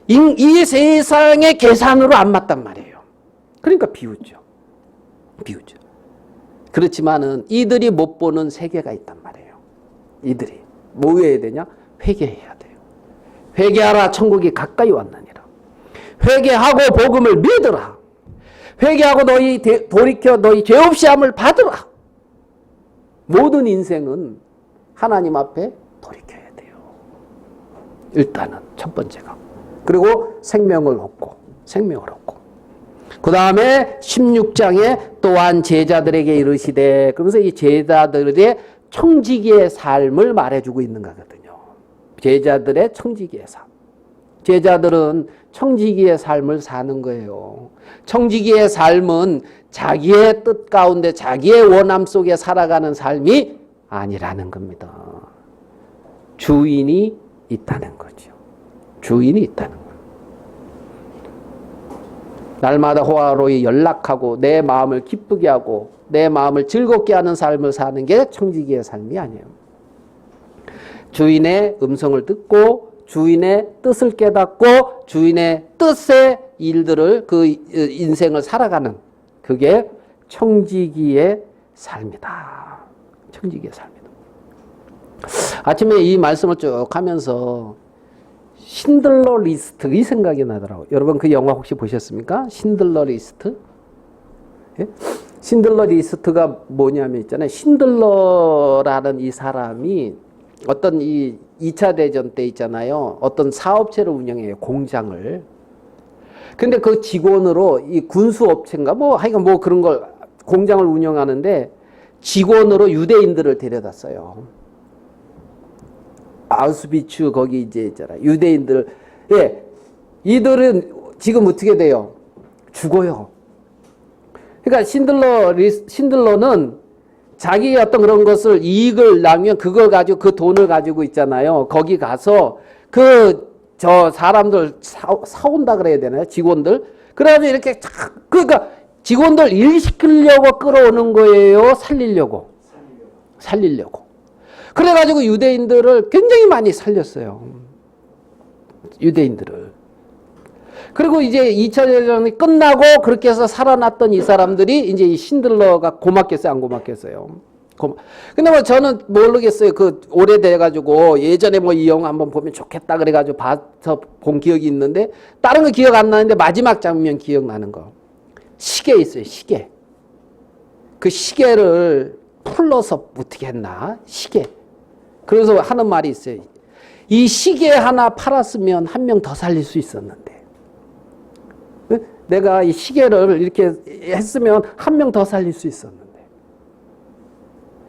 이 세상의 계산으로 안 맞단 말이에요. 그러니까 비웃죠. 비웃죠. 그렇지만은 이들이 못 보는 세계가 있단 말이에요. 이들이 뭐 해야 되냐? 회개해야 돼요. 회개하라 천국이 가까이 왔느니라. 회개하고 복음을 믿으라. 회개하고 너희 돌이켜 너희 죄 없이 함을 받으라. 모든 인생은 하나님 앞에 돌이켜야 돼요. 일단은 첫 번째가. 그리고 생명을 얻고 그 다음에 16장에 또한 제자들에게 이르시되 그러면서 이 제자들의 청지기의 삶을 말해주고 있는 거거든요. 제자들의 청지기의 삶. 제자들은 청지기의 삶을 사는 거예요. 청지기의 삶은 자기의 뜻 가운데 자기의 원함 속에 살아가는 삶이 아니라는 겁니다. 주인이 있다는 거죠. 주인이 있다는 거예요. 날마다 호화로이 연락하고 내 마음을 기쁘게 하고 내 마음을 즐겁게 하는 삶을 사는 게 청지기의 삶이 아니에요. 주인의 음성을 듣고 주인의 뜻을 깨닫고 주인의 뜻의 일들을 그 인생을 살아가는 그게 청지기의 삶이다. 청지기의 삶이다. 아침에 이 말씀을 쭉 하면서 신들러 리스트 이 생각이 나더라고요. 여러분 그 영화 혹시 보셨습니까? 신들러 리스트? 예? 신들러 리스트가 뭐냐면 있잖아요. 신들러라는 이 사람이 어떤 이 2차 대전 때 있잖아요. 어떤 사업체를 운영해요. 공장을. 근데 그 직원으로 이 군수업체인가 뭐 하여간 뭐 그런 걸 공장을 운영하는데 직원으로 유대인들을 데려다 써요. 아우슈비츠 거기 이제 있잖아요. 유대인들. 예. 이들은 지금 어떻게 돼요? 죽어요. 그러니까 신들러는 자기 어떤 그런 것을 이익을 나면 그걸 가지고 그 돈을 가지고 있잖아요. 거기 가서 저 사람들 사온다 그래야 되나요? 직원들. 그래가지고 이렇게 그러니까 직원들 일 시키려고 끌어오는 거예요. 살리려고. 그래가지고 유대인들을 굉장히 많이 살렸어요. 유대인들을. 그리고 이제 2차 대전이 끝나고 그렇게 해서 살아났던 이 사람들이 이제 이 신들러가 고맙겠어요? 안 고맙겠어요? 근데 뭐 저는 모르겠어요. 그 오래돼가지고 예전에 뭐 이 영화 한번 보면 좋겠다 그래가지고 봐서 본 기억이 있는데 다른 거 기억 안 나는데 마지막 장면 기억나는 거. 시계 있어요. 시계. 그 시계를 풀러서 어떻게 했나? 시계. 그래서 하는 말이 있어요. 이 시계 하나 팔았으면 한 명 더 살릴 수 있었는데. 내가 이 시계를 이렇게 했으면 한 명 더 살릴 수 있었는데.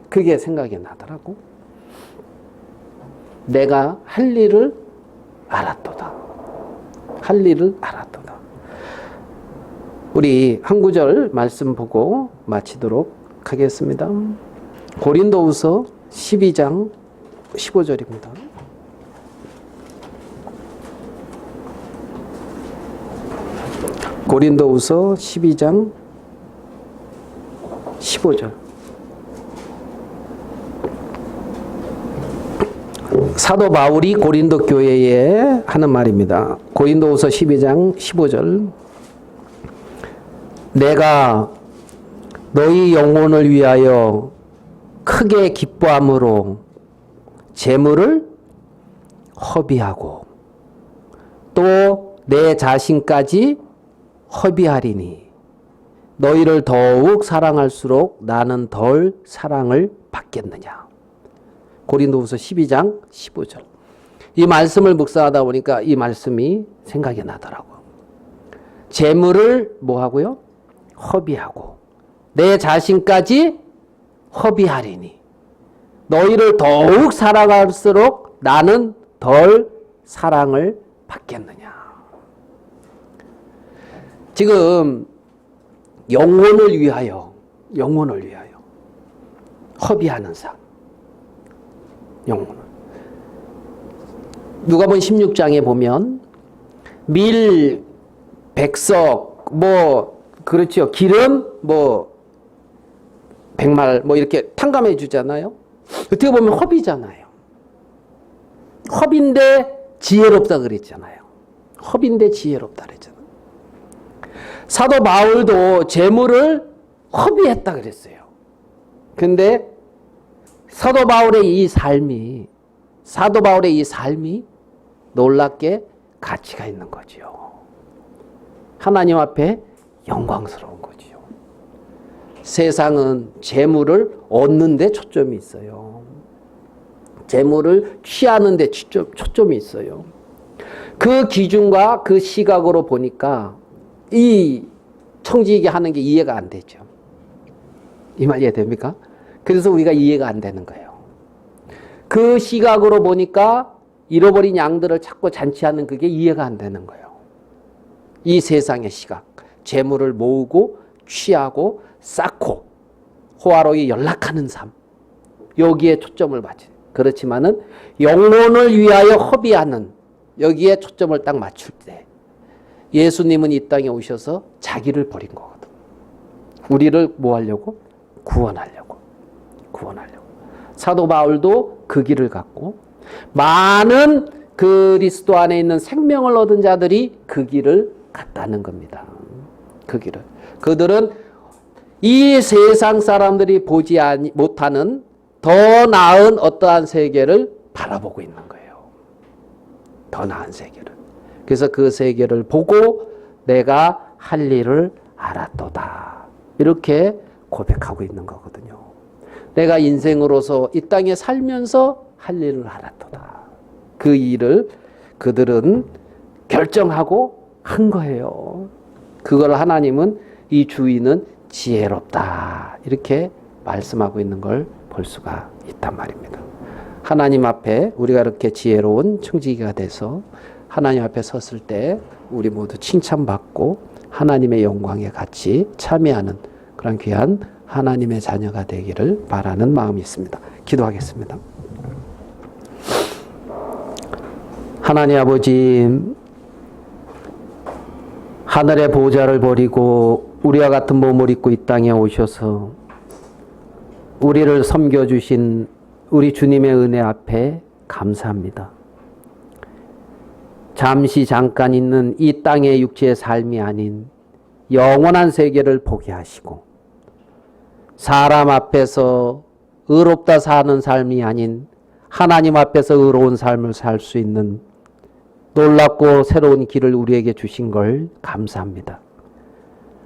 그게 생각이 나더라고. 내가 할 일을 알았도다. 할 일을 알았도다. 우리 한 구절 말씀 보고 마치도록 하겠습니다. 고린도후서 12장 15절입니다. 고린도후서 12장 15절. 사도 바울이 고린도 교회에 하는 말입니다. 고린도후서 12장 15절. 내가 너희 영혼을 위하여 크게 기뻐함으로 재물을 허비하고 또 내 자신까지 허비하리니 너희를 더욱 사랑할수록 나는 덜 사랑을 받겠느냐. 고린도후서 12장 15절. 이 말씀을 묵상하다 보니까 이 말씀이 생각이 나더라고요. 재물을 뭐 하고요? 허비하고 내 자신까지 허비하리니 너희를 더욱 사랑할수록 나는 덜 사랑을 받겠느냐. 지금 영혼을 위하여 허비하는 삶. 영혼을. 누가복음 16장에 보면 밀, 백석, 뭐 그렇죠. 기름, 뭐 백말, 뭐 이렇게 탕감해 주잖아요. 어떻게 보면 허비잖아요. 허비인데 지혜롭다 그랬잖아요. 허비인데 지혜롭다 그랬잖아요. 사도 바울도 재물을 허비했다 그랬어요. 근데 사도 바울의 이 삶이 놀랍게 가치가 있는 거지요. 하나님 앞에 영광스러운 거지요. 세상은 재물을 얻는 데 초점이 있어요. 재물을 취하는 데 초점이 있어요. 그 기준과 그 시각으로 보니까 이 청지기 하는 게 이해가 안 되죠. 이 말 이해됩니까? 그래서 우리가 이해가 안 되는 거예요. 그 시각으로 보니까 잃어버린 양들을 찾고 잔치하는 그게 이해가 안 되는 거예요. 이 세상의 시각, 재물을 모으고 취하고 쌓고 호화로이 연락하는 삶, 여기에 초점을 맞춰요. 그렇지만은 영혼을 위하여 허비하는 여기에 초점을 딱 맞출 때 예수님은 이 땅에 오셔서 자기를 버린 거거든. 우리를 뭐 하려고? 구원하려고. 사도 바울도 그 길을 갔고 많은 그리스도 안에 있는 생명을 얻은 자들이 그 길을 갔다는 겁니다. 그 길을. 그들은 이 세상 사람들이 보지 못하는 더 나은 어떠한 세계를 바라보고 있는 거예요. 더 나은 세계를. 그래서 그 세계를 보고 내가 할 일을 알았도다. 이렇게 고백하고 있는 거거든요. 내가 인생으로서 이 땅에 살면서 할 일을 알았도다. 그 일을 그들은 결정하고 한 거예요. 그걸 하나님은 이 주인은 지혜롭다. 이렇게 말씀하고 있는 걸 볼 수가 있단 말입니다. 하나님 앞에 우리가 이렇게 지혜로운 청지기가 돼서 하나님 앞에 섰을 때 우리 모두 칭찬받고 하나님의 영광에 같이 참여하는 그런 귀한 하나님의 자녀가 되기를 바라는 마음이 있습니다. 기도하겠습니다. 하나님 아버지, 하늘의 보좌를 버리고 우리와 같은 몸을 입고 이 땅에 오셔서 우리를 섬겨주신 우리 주님의 은혜 앞에 감사합니다. 잠깐 있는 이 땅의 육체의 삶이 아닌 영원한 세계를 보게 하시고 사람 앞에서 의롭다 사는 삶이 아닌 하나님 앞에서 의로운 삶을 살 수 있는 놀랍고 새로운 길을 우리에게 주신 걸 감사합니다.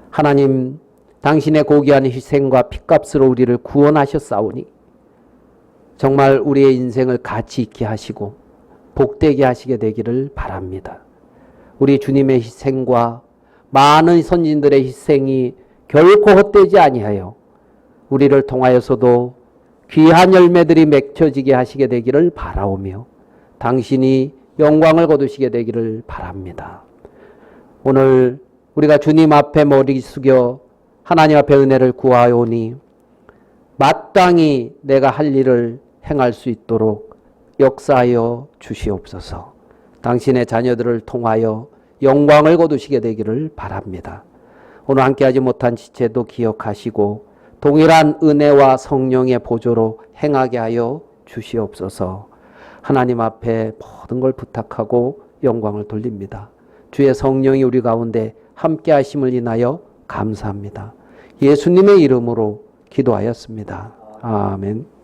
하나님, 당신의 고귀한 희생과 피값으로 우리를 구원하셨사오니 정말 우리의 인생을 가치 있게 하시고 복되게 하시게 되기를 바랍니다. 우리 주님의 희생과 많은 선진들의 희생이 결코 헛되지 아니하여 우리를 통하여서도 귀한 열매들이 맺혀지게 하시게 되기를 바라오며 당신이 영광을 거두시게 되기를 바랍니다. 오늘 우리가 주님 앞에 머리 숙여 하나님 앞에 은혜를 구하오니 마땅히 내가 할 일을 행할 수 있도록 역사하여 주시옵소서. 당신의 자녀들을 통하여 영광을 거두시게 되기를 바랍니다. 오늘 함께하지 못한 지체도 기억하시고 동일한 은혜와 성령의 보조로 행하게 하여 주시옵소서. 하나님 앞에 모든 걸 부탁하고 영광을 돌립니다. 주의 성령이 우리 가운데 함께 하심을 인하여 감사합니다. 예수님의 이름으로 기도하였습니다. 아멘.